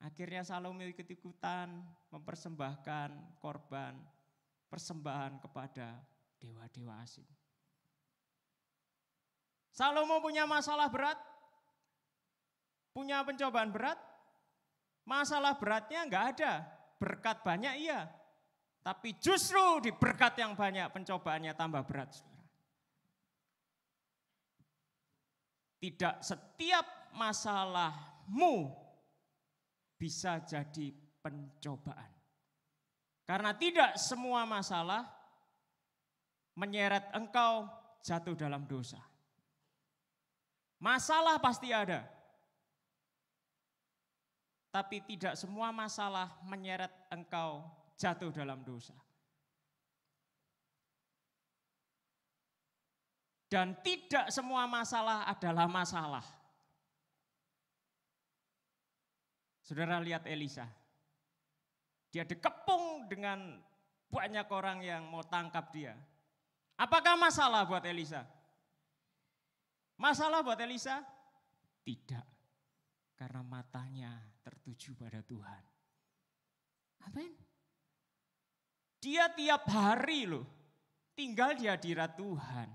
Akhirnya Salomo ikut-ikutan mempersembahkan korban, persembahan kepada dewa-dewa asing. Salomo punya masalah berat, punya pencobaan berat, masalah beratnya enggak ada. Berkat banyak iya, tapi justru di berkat yang banyak pencobaannya tambah berat. Saudara. Tidak setiap masalahmu bisa jadi pencobaan. Karena tidak semua masalah menyeret engkau jatuh dalam dosa. Masalah pasti ada. Tapi tidak semua masalah menyeret engkau jatuh dalam dosa. Dan tidak semua masalah adalah masalah. Saudara lihat Elisa. Dia dikepung dengan banyak orang yang mau tangkap dia. Apakah masalah buat Elisa? Masalah buat Elisa? Tidak. Karena matanya tertuju pada Tuhan. Amin. Dia tiap hari loh tinggal di hadirat Tuhan.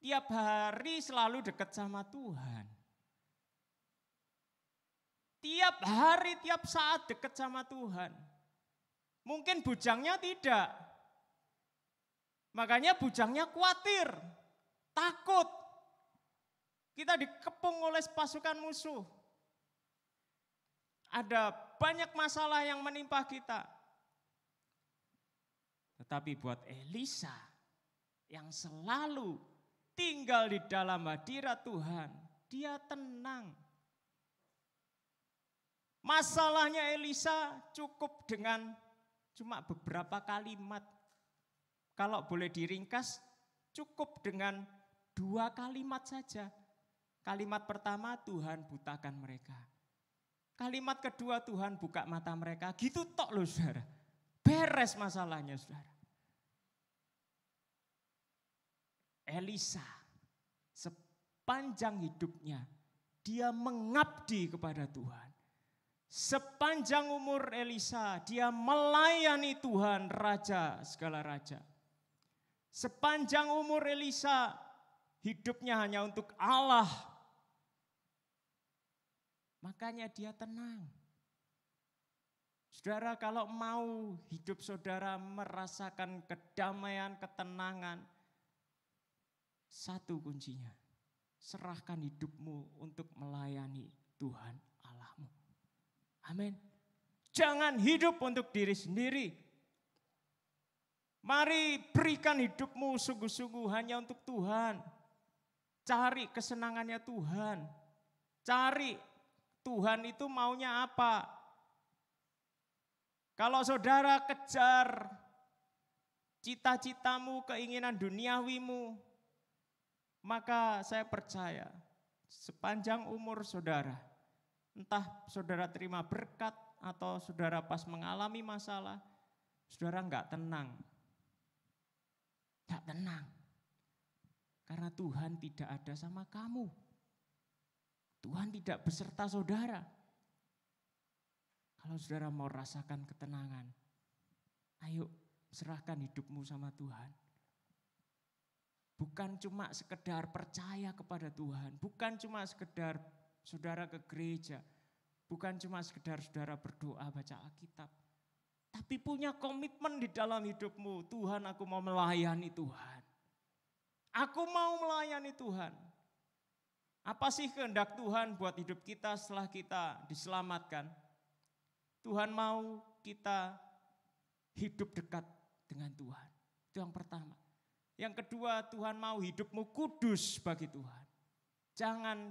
Tiap hari selalu dekat sama Tuhan. Tiap hari, tiap saat dekat sama Tuhan. Mungkin bujangnya tidak. Makanya bujangnya khawatir, takut. Kita dikepung oleh pasukan musuh. Ada banyak masalah yang menimpa kita. Tetapi buat Elisa yang selalu tinggal di dalam hadirat Tuhan, dia tenang. Masalahnya Elisa cukup dengan cuma beberapa kalimat. Kalau boleh diringkas, cukup dengan 2 kalimat saja. Kalimat pertama, Tuhan butakan mereka. Kalimat kedua, Tuhan buka mata mereka. Gitu tok loh saudara. Beres masalahnya saudara. Elisa sepanjang hidupnya dia mengabdi kepada Tuhan. Sepanjang umur Elisa dia melayani Tuhan, Raja segala raja. Sepanjang umur Elisa hidupnya hanya untuk Allah. Makanya dia tenang. Saudara, kalau mau hidup saudara merasakan kedamaian, ketenangan, satu kuncinya, serahkan hidupmu untuk melayani Tuhan Allahmu. Amin. Jangan hidup untuk diri sendiri. Mari berikan hidupmu sungguh-sungguh hanya untuk Tuhan. Cari kesenangannya Tuhan. Cari Tuhan itu maunya apa. Kalau saudara kejar cita-citamu, keinginan duniawimu, maka saya percaya sepanjang umur saudara, entah saudara terima berkat atau saudara pas mengalami masalah, saudara enggak tenang. Enggak tenang. Karena Tuhan tidak ada sama kamu. Tuhan tidak beserta saudara. Kalau saudara mau rasakan ketenangan, ayo serahkan hidupmu sama Tuhan. Bukan cuma sekedar percaya kepada Tuhan, bukan cuma sekedar saudara ke gereja, bukan cuma sekedar saudara berdoa baca Alkitab, tapi punya komitmen di dalam hidupmu. Tuhan, aku mau melayani Tuhan. Aku mau melayani Tuhan. Apa sih kehendak Tuhan buat hidup kita setelah kita diselamatkan? Tuhan mau kita hidup dekat dengan Tuhan. Itu yang pertama. Yang kedua, Tuhan mau hidupmu kudus bagi Tuhan. Jangan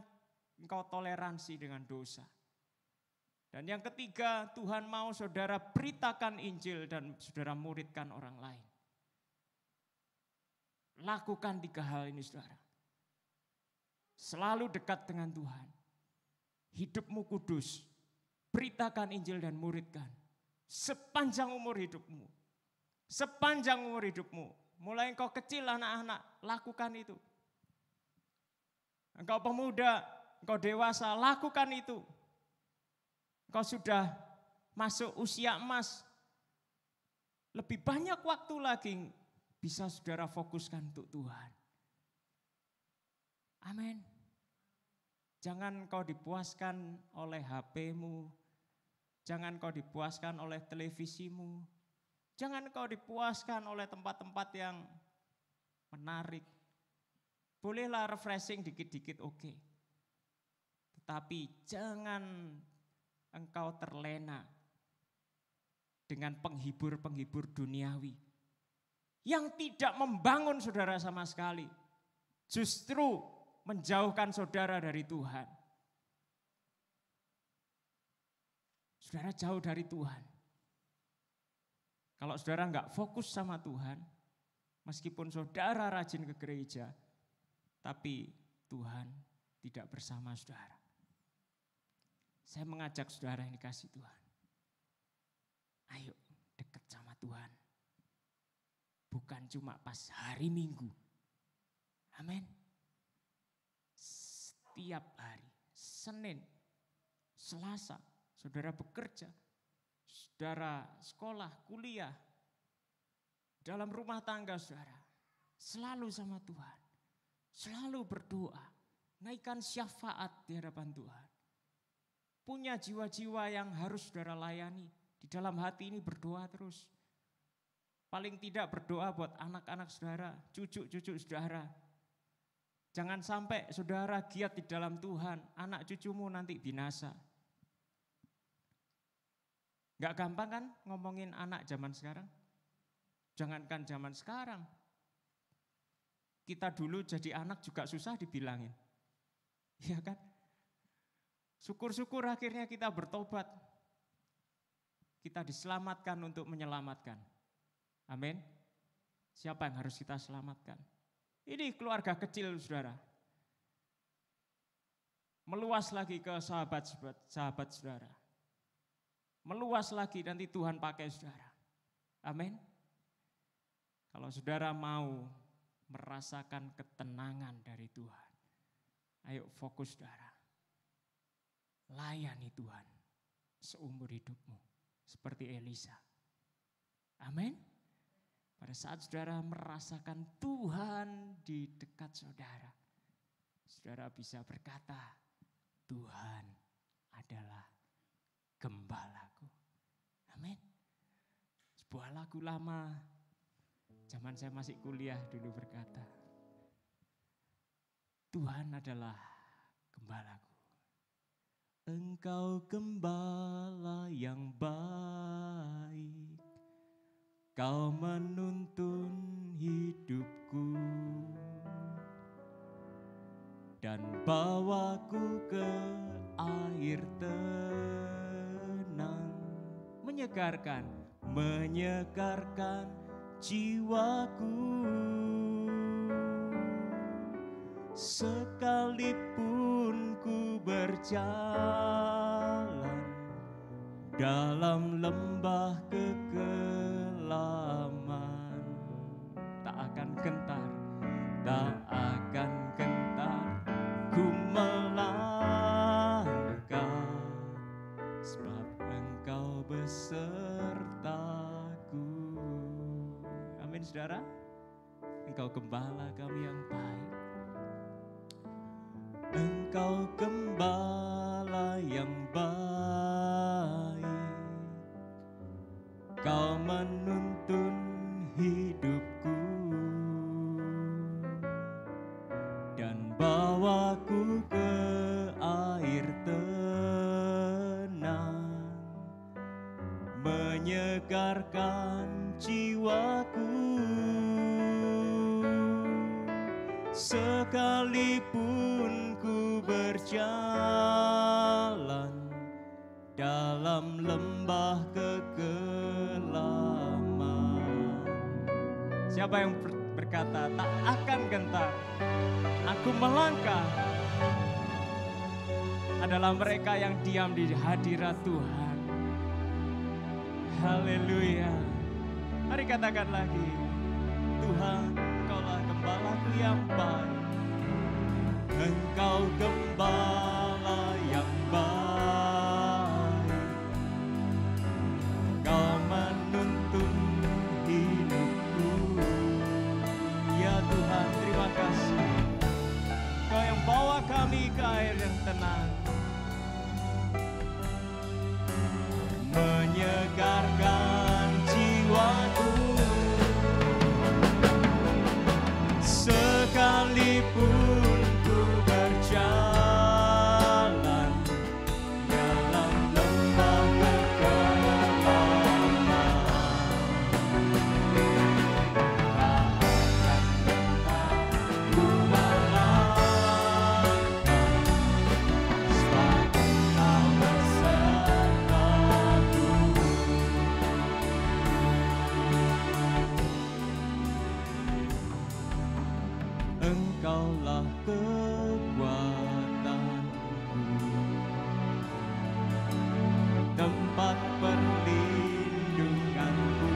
engkau toleransi dengan dosa. Dan yang ketiga, Tuhan mau saudara beritakan Injil dan saudara muridkan orang lain. Lakukan 3 hal ini saudara. Selalu dekat dengan Tuhan. Hidupmu kudus. Beritakan Injil dan muridkan. Sepanjang umur hidupmu. Sepanjang umur hidupmu. Mulai engkau kecil anak-anak, lakukan itu. Engkau pemuda, engkau dewasa, lakukan itu. Engkau sudah masuk usia emas. Lebih banyak waktu lagi bisa saudara fokuskan untuk Tuhan. Amin. Jangan kau dipuaskan oleh HP-mu. Jangan kau dipuaskan oleh televisimu. Jangan kau dipuaskan oleh tempat-tempat yang menarik. Bolehlah refreshing dikit-dikit oke. Tetapi jangan engkau terlena dengan penghibur-penghibur duniawi. Yang tidak membangun saudara sama sekali. Justru menjauhkan saudara dari Tuhan. Saudara jauh dari Tuhan. Kalau saudara enggak fokus sama Tuhan, meskipun saudara rajin ke gereja, tapi Tuhan tidak bersama saudara. Saya mengajak saudara yang dikasih Tuhan. Ayo dekat sama Tuhan. Bukan cuma pas hari Minggu. Amin. Setiap hari, Senin, Selasa, saudara bekerja, saudara sekolah, kuliah, dalam rumah tangga saudara, selalu sama Tuhan, selalu berdoa, naikkan syafaat di hadapan Tuhan. Punya jiwa-jiwa yang harus saudara layani, di dalam hati ini berdoa terus. Paling tidak berdoa buat anak-anak saudara, cucu-cucu saudara. Jangan sampai saudara giat di dalam Tuhan, anak cucumu nanti binasa. Gak gampang kan ngomongin anak zaman sekarang? Jangankan zaman sekarang. Kita dulu jadi anak juga susah dibilangin. Iya kan? Syukur-syukur akhirnya kita bertobat. Kita diselamatkan untuk menyelamatkan. Amin. Siapa yang harus kita selamatkan? Ini keluarga kecil saudara. Meluas lagi ke sahabat saudara. Meluas lagi nanti Tuhan pakai saudara. Amin. Kalau saudara mau merasakan ketenangan dari Tuhan, ayo fokus saudara. Layani Tuhan seumur hidupmu seperti Elisa. Amin. Pada saat saudara merasakan Tuhan di dekat saudara, saudara bisa berkata, Tuhan adalah gembalaku. Amin. Sebuah lagu lama, zaman saya masih kuliah dulu berkata, Tuhan adalah gembalaku. Engkau gembala yang baik. Kau menuntun hidupku dan bawaku ke air tenang, menyegarkan jiwaku. Sekalipun ku berjalan dalam lembah kekelaman, tak akan gentar ku melangkah, sebab Engkau besertaku. Amin saudara. Engkau gembala kami yang baik. Engkau gembala yang baik. Kau menuntun hidupku dan bawaku ke air tenang, menyegarkan jiwaku. Sekalipun ku berjalan dalam lembah kekelaman. Siapa yang berkata tak akan gentar, aku melangkah, adalah mereka yang diam di hadirat Tuhan. Haleluya. Mari katakan lagi, Tuhan, Engkaulah gembalaku yang baik. Engkau gembala yang baik. Engkau menuntun hidupku. Ya Tuhan, terima kasih. Engkau yang bawa kami ke air yang tenang. Menyegarkan jiwaku. Sekalipun ku berjalan dalam lembah kekelaman, tak akan gentar ku melangkah, sebab Engkau besertaku. Engkaulah kekuatanku, tempat perlindunganku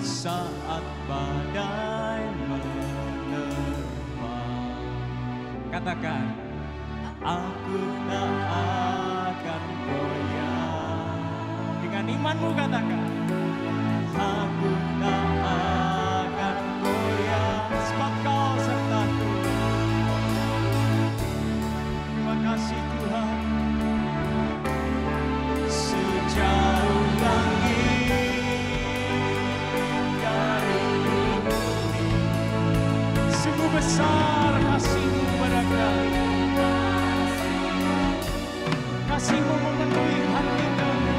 saat badai menerpa. Katakan, aku tak akan goyah. Dengan imanmu katakan, aku tak akan goyah, sebab Kau sertaku. Terima kasih Tuhan. Sejauh langit dari bumi, sungguh besar kasih-Mu kepada kami. Kasih-Mu memenuhi hati kami.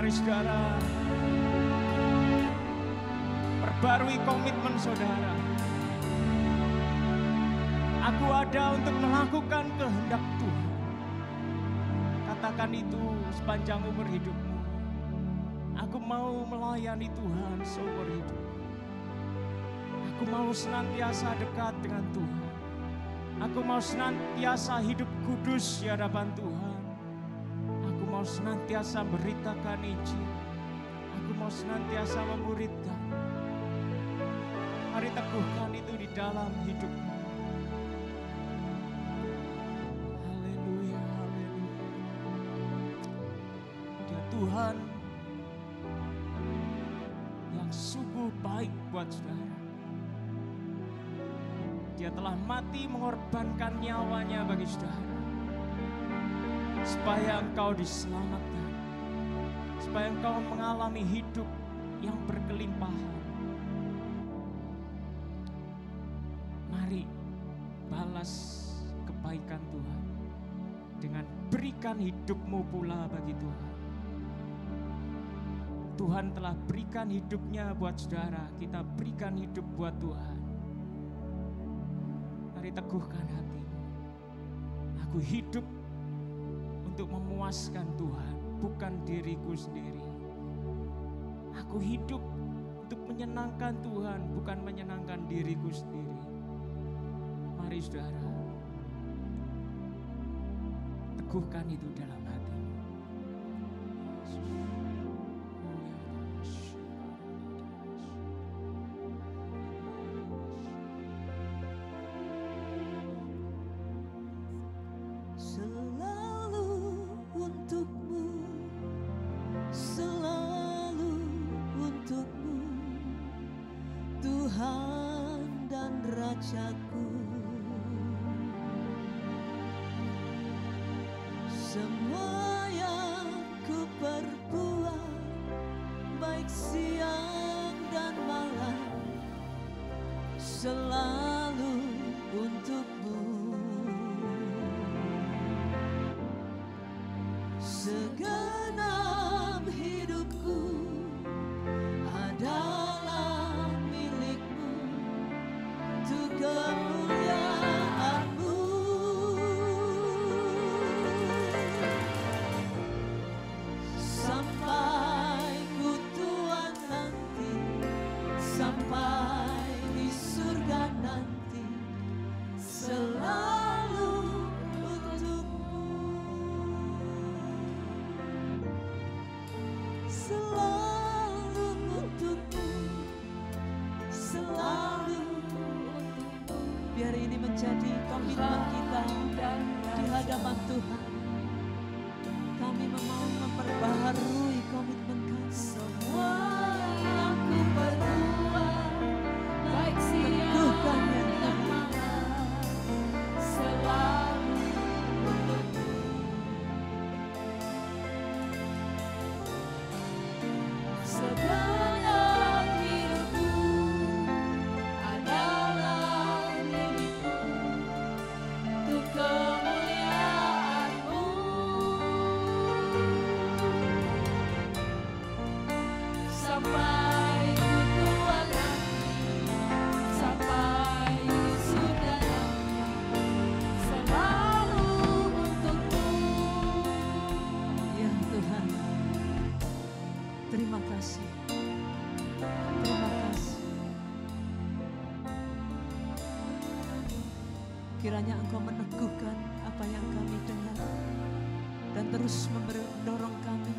Mari saudara, perbarui komitmen saudara. Aku ada untuk melakukan kehendak Tuhan. Katakan itu sepanjang umur hidupmu. Aku mau melayani Tuhan seumur hidup. Aku mau senantiasa dekat dengan Tuhan. Aku mau senantiasa hidup kudus di hadapan Tuhan. Aku mau senantiasa beritakan Injil. Aku mau senantiasa memuridkan. Mari teguhkan itu di dalam hidupmu. Haleluya, haleluya. Dia Tuhan yang sungguh baik buat saudara. Dia telah mati mengorbankan nyawanya bagi saudara. Supaya engkau diselamatkan. Supaya engkau mengalami hidup yang berkelimpahan. Mari balas kebaikan Tuhan dengan berikan hidupmu pula bagi Tuhan. Tuhan telah berikan hidupnya buat saudara, kita berikan hidup buat Tuhan. Mari teguhkan hatimu. Aku hidup untuk memuaskan Tuhan, bukan diriku sendiri. Aku hidup untuk menyenangkan Tuhan, bukan menyenangkan diriku sendiri. Mari saudara, teguhkan itu dalam hatimu. Selalu untukmu, selalu untukmu, Tuhan dan Rajaku. Semua yang ku perbuat, baik siang dan malam, selalu untukmu. Segenap hidupku adalah milikmu, untuk kemuliaan-Mu. Sampai ku tua nanti, sampai di surga nanti, selalu untukmu. Selalu untukmu, selalu untukmu. Biar ini menjadi komitmen kita di hadapan Tuhan. Kami mau memperbaharui komitmen kami. Semua yang ku perbuat, baik siang dan malam, selalu untukmu. Segenap hidupku adalah milikmu, untuk kemuliaan-Mu. Sampai ku tua nanti, sampai di surga nanti, selalu untukmu. Ya Tuhan, terima kasih. Terima kasih. Kiranya Engkau meneguhkan apa yang kami dengar dan terus mendorong kami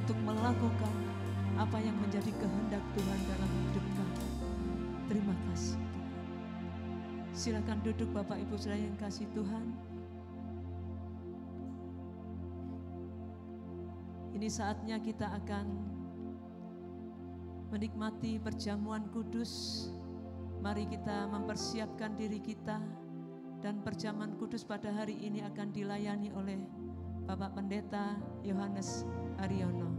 untuk melakukan apa yang menjadi kehendak Tuhan dalam hidup kami. Terima kasih Tuhan. Silakan duduk Bapak Ibu Saudara yang kasih Tuhan. Ini saatnya kita akan menikmati perjamuan kudus. Mari kita mempersiapkan diri kita, dan perjamuan kudus pada hari ini akan dilayani oleh Bapak Pendeta Yohanes Aryono.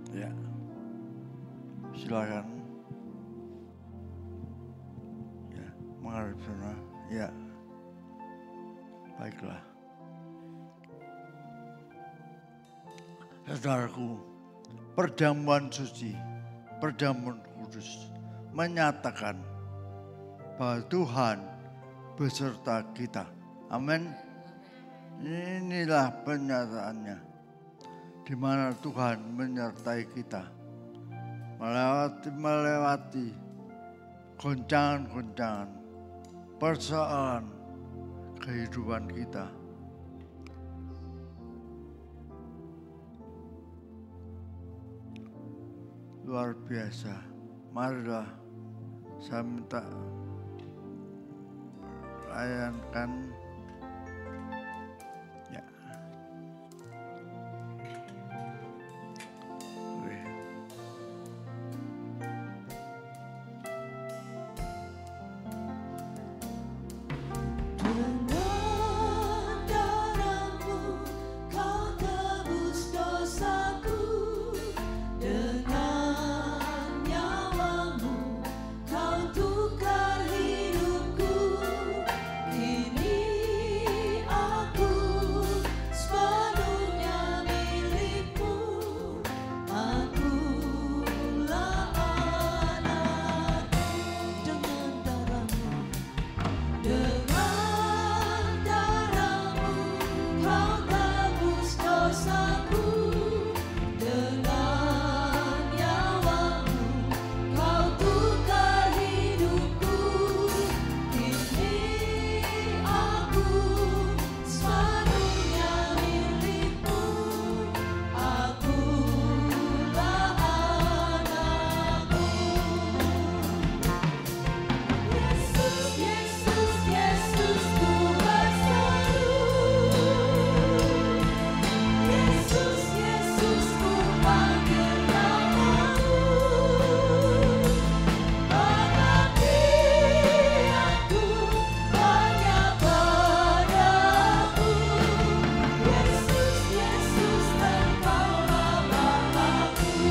Ya, silakan. Ya, menghadap sana. Ya, baiklah. Saudaraku, perjamuan suci, perjamuan kudus menyatakan bahwa Tuhan beserta kita. Amin. Inilah penyataannya, di mana Tuhan menyertai kita melewati goncangan-goncangan persoalan kehidupan kita. Luar biasa. Marilah saya minta layankan. Ya. Oke. Dengan darahmu kau tebus dosaku, dengan nyawamu kau tukar hidupku. Kini aku sepenuhnya milikmu, akulah anakmu. Dengan darahmu, dengan darahmu kau tebus dosaku, dengan nyawamu kau tukar hidupku. Kini aku sepenuhnya milikmu, akulah anakmu. Yesus, Yesus, Yesus, ku berseru. Yesus, Yesus, ku panggil namamu. Mengabdi aku hanya padamu. Yesus, Yesus, Engkaulah Bapa-Ku.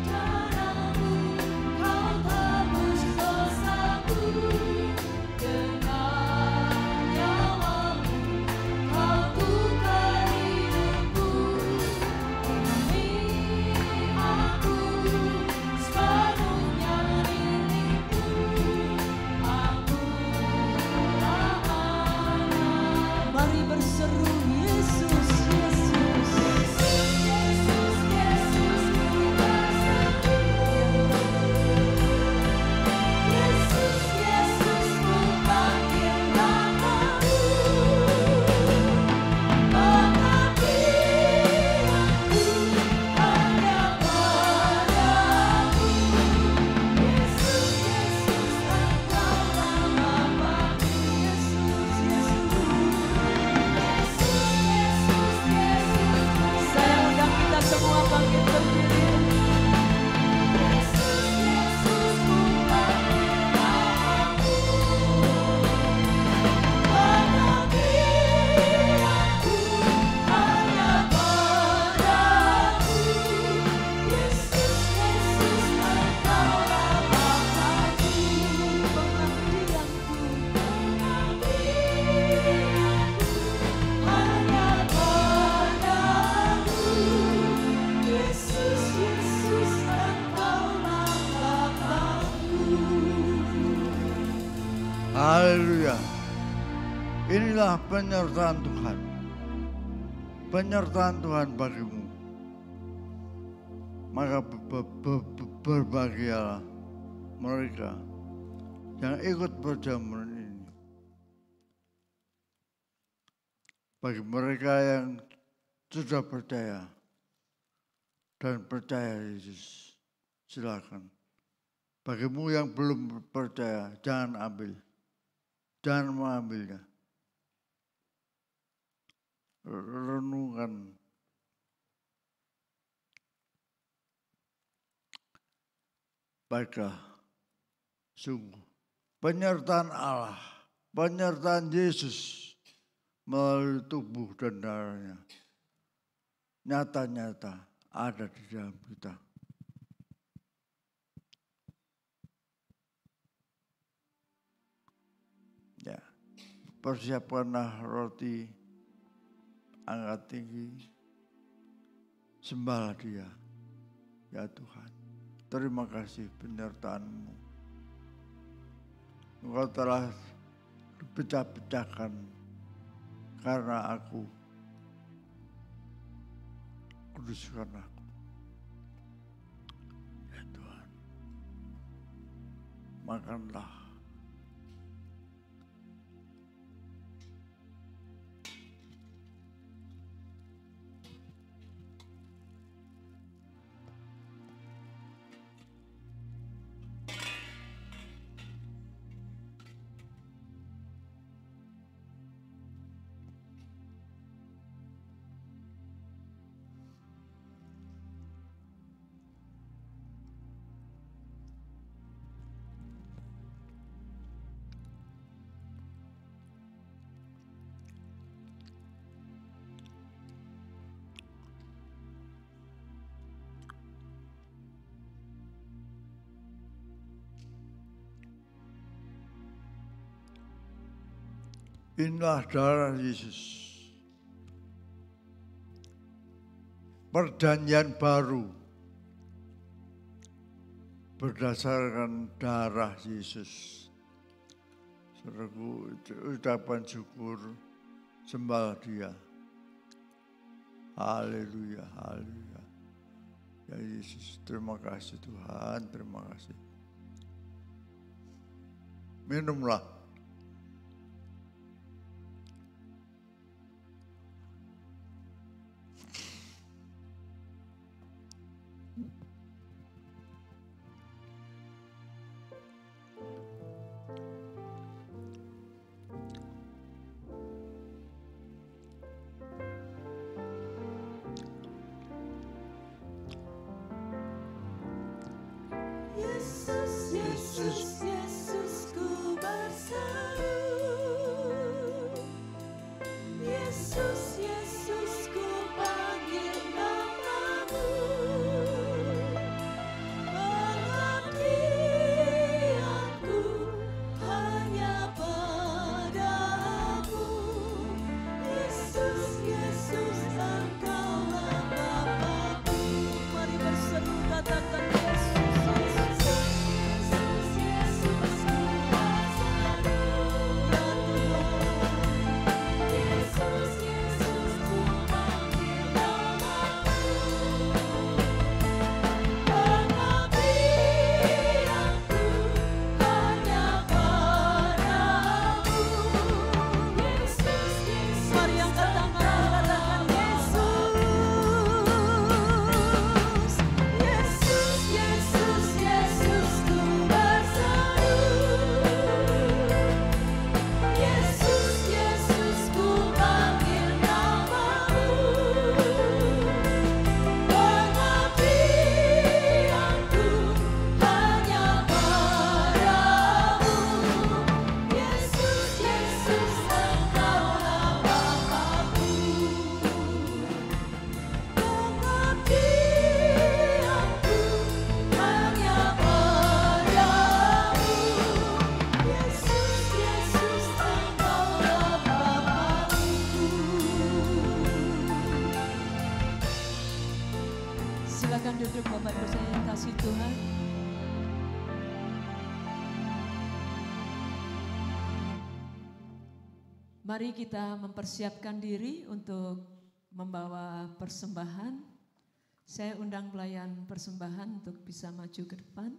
Darahmu kau tebus dosaku, dengan nyawamu kau tukar hidupku. Kini aku sepenuhnya milikmu, akulah anak. Mari berseru, Yesus, Yesus, Yesus, Yesus, Yesus, ku berseru. Yesus, Yesus, ku panggil namamu. Mengabdi aku hanya padamu. Yesus, Yesus, Engkaulah Bapa-Ku. Yesus, Yesus, Yesus, Yesus. Saya undang kita semua bangkit berdiri. Yesus, Yesus, ku panggil namamu. Mengabdi aku hanya padamu. Yesus, Yesus, Engkaulah Bapa-Ku. Pengabdianku, hanya padamu. Yesus, Yesus, Engkaulah Bapa-Ku. Haleluya. Inilah penyertaan Tuhan. Penyertaan Tuhan bagimu. Maka berbahagialah mereka yang ikut perjamuan ini. Bagi mereka yang sudah percaya dan percaya Yesus, silakan. Bagimu yang belum percaya, jangan ambil. Jangan mengambilnya. Renungkan. Baiklah, sungguh penyertaan Allah, penyertaan Yesus melalui tubuh dan darahnya nyata-nyata ada di dalam kita. Ya, persiapkanlah roti, angkat tinggi, sembahlah Dia. Ya Tuhan, terima kasih penyertaan-Mu. Engkau telah dipecah-pecahkan karena aku. Kuduskan aku. Ya Tuhan, makanlah. Inilah darah Yesus. Perjanjian baru berdasarkan darah Yesus. Saudaraku, ucapan syukur, sembah Dia. Haleluya, haleluya. Ya Yesus, terima kasih Tuhan, terima kasih. Minumlah. Yesus, Yesus, Yesus, ku berseru. Yesus, Yesus, ku panggil namamu. Pengabdianku hanya padamu. Yesus, Yesus, Engkaulah Bapa-Ku. Mari berseru, katakan Yesus. Silakan duduk Bapak Ibu saya yang kasih Tuhan. Mari kita mempersiapkan diri untuk membawa persembahan. Saya undang pelayan persembahan untuk bisa maju ke depan.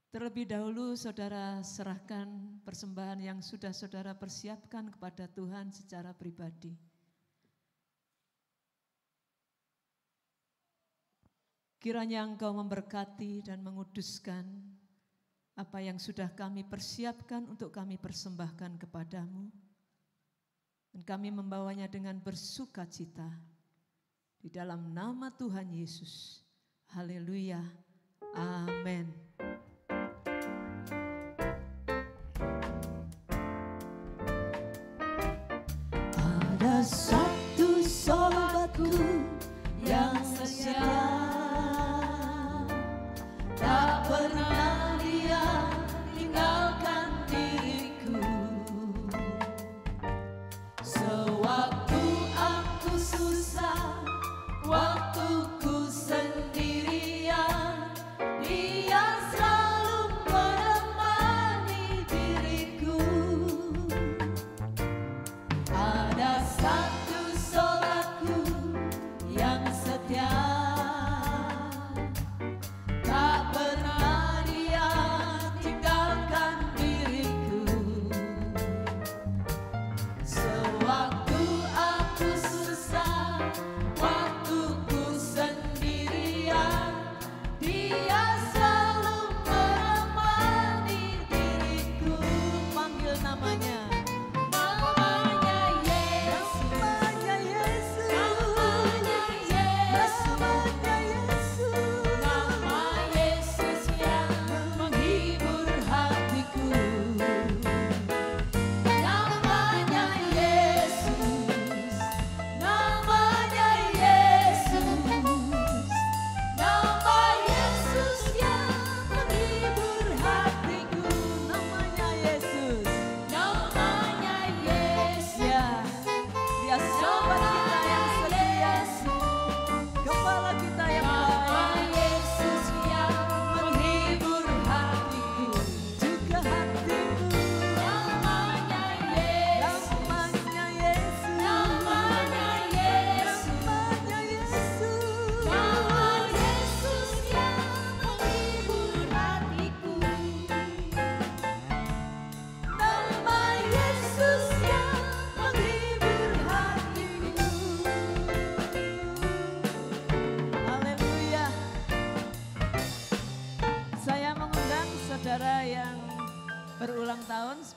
Terlebih dahulu saudara serahkan persembahan yang sudah saudara persiapkan kepada Tuhan secara pribadi. Kiranya Engkau memberkati dan menguduskan apa yang sudah kami persiapkan untuk kami persembahkan kepadamu. Dan kami membawanya dengan bersukacita di dalam nama Tuhan Yesus. Haleluya. Amin.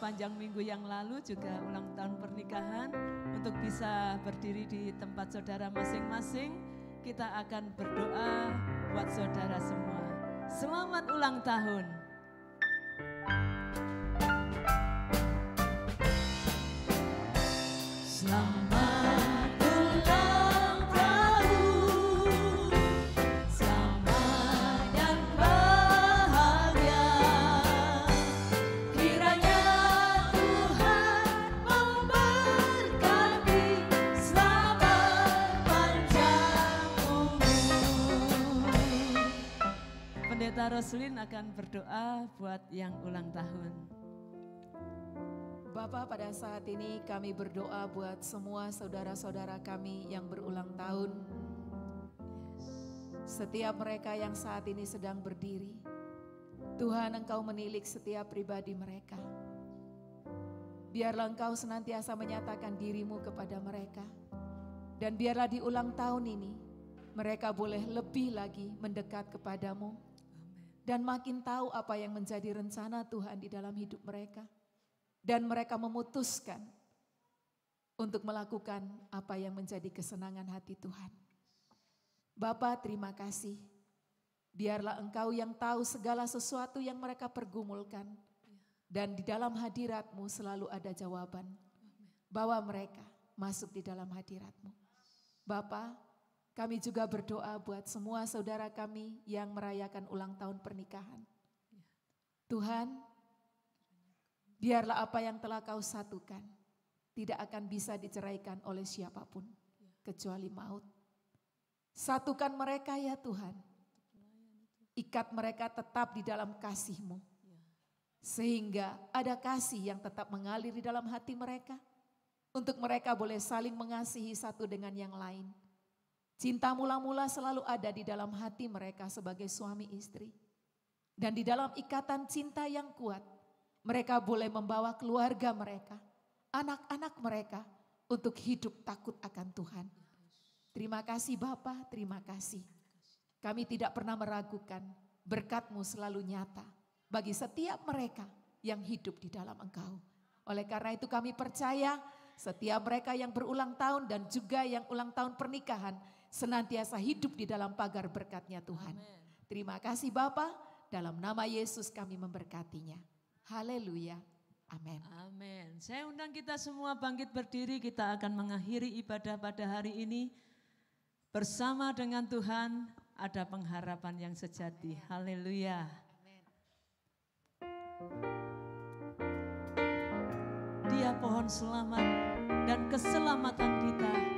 sepanjang minggu yang lalu juga ulang tahun pernikahan. Untuk bisa berdiri di tempat saudara masing-masing, kita akan berdoa buat saudara semua. Selamat ulang tahun. Selamat ulang tahun, selamat dan bahagia. Kiranya Tuhan memberkati, selamat panjang umur. Pendeta Roslin akan berdoa buat yang ulang tahun. Bapa, pada saat ini kami berdoa buat semua saudara-saudara kami yang berulang tahun. Setiap mereka yang saat ini sedang berdiri, Tuhan, Engkau menilik setiap pribadi mereka. Biarlah Engkau senantiasa menyatakan diri-Mu kepada mereka. Dan biarlah di ulang tahun ini, mereka boleh lebih lagi mendekat kepadamu. Dan makin tahu apa yang menjadi rencana Tuhan di dalam hidup mereka. Dan mereka memutuskan untuk melakukan apa yang menjadi kesenangan hati Tuhan. Bapa, terima kasih. Biarlah Engkau yang tahu segala sesuatu yang mereka pergumulkan. Dan di dalam hadirat-Mu selalu ada jawaban. Bawa mereka masuk di dalam hadirat-Mu. Bapa, kami juga berdoa buat semua saudara kami yang merayakan ulang tahun pernikahan. Tuhan, biarlah apa yang telah Kau satukan tidak akan bisa diceraikan oleh siapapun kecuali maut. Satukan mereka ya Tuhan. Ikat mereka tetap di dalam kasih-Mu. Sehingga ada kasih yang tetap mengalir di dalam hati mereka. Untuk mereka boleh saling mengasihi satu dengan yang lain. Cinta mula-mula selalu ada di dalam hati mereka sebagai suami istri. Dan di dalam ikatan cinta yang kuat, mereka boleh membawa keluarga mereka, anak-anak mereka untuk hidup takut akan Tuhan. Terima kasih Bapa, terima kasih. Kami tidak pernah meragukan berkat-Mu selalu nyata bagi setiap mereka yang hidup di dalam Engkau. Oleh karena itu kami percaya setiap mereka yang berulang tahun dan juga yang ulang tahun pernikahan senantiasa hidup di dalam pagar berkat-Nya Tuhan. Terima kasih Bapa, dalam nama Yesus kami memberkatinya. Haleluya. Amin. Amin. Saya undang kita semua bangkit berdiri, kita akan mengakhiri ibadah pada hari ini. Bersama dengan Tuhan ada pengharapan yang sejati. Haleluya. Dia pohon selamat dan keselamatan kita.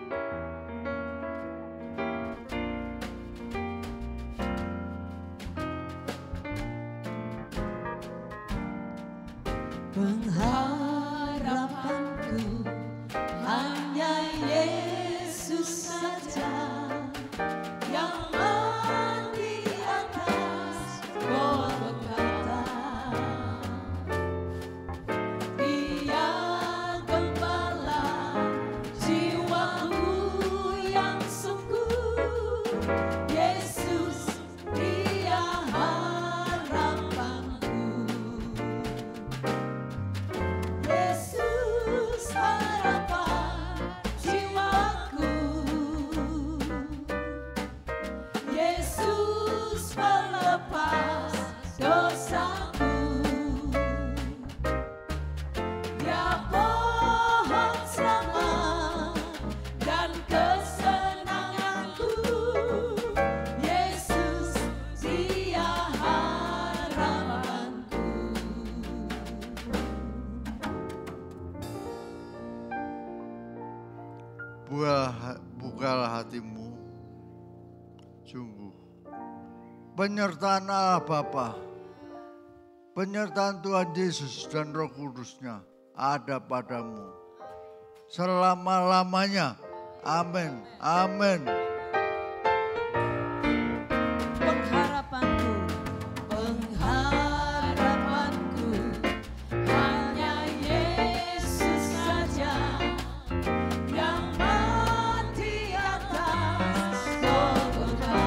Pengharapanku hanya Yesus saja, yang di atas Golgota. Dia gembala jiwaku yang sungguh. Yesus, Dia harapanku. Yesus harapan jiwaku. Yesus melepas dosaku. Dia pohon selamat dan kesenanganku. Yesus, Dia harapanku. Bukalah hatimu, sungguh. Penyertaan Allah Bapa, penyertaan Tuhan Yesus dan Roh Kudus-Nya ada padamu selama-lamanya. Amin. Amin. Pengharapanku, pengharapanku hanya Yesus saja, yang mati atas Golgota.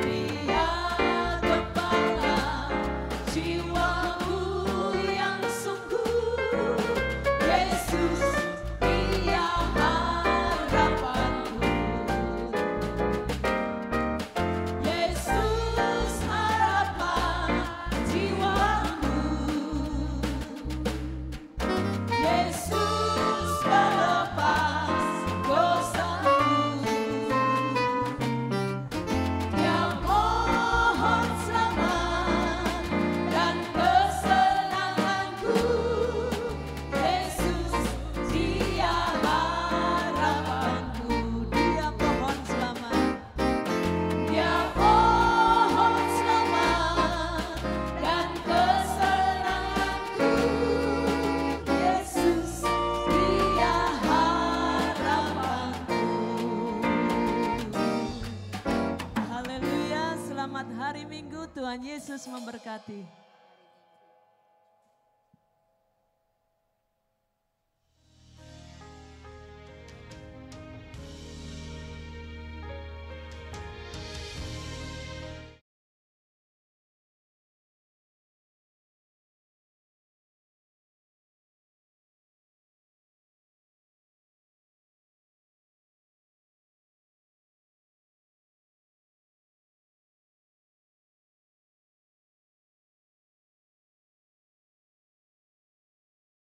Dia gembala jiwaku Minggu. Tuhan Yesus memberkati.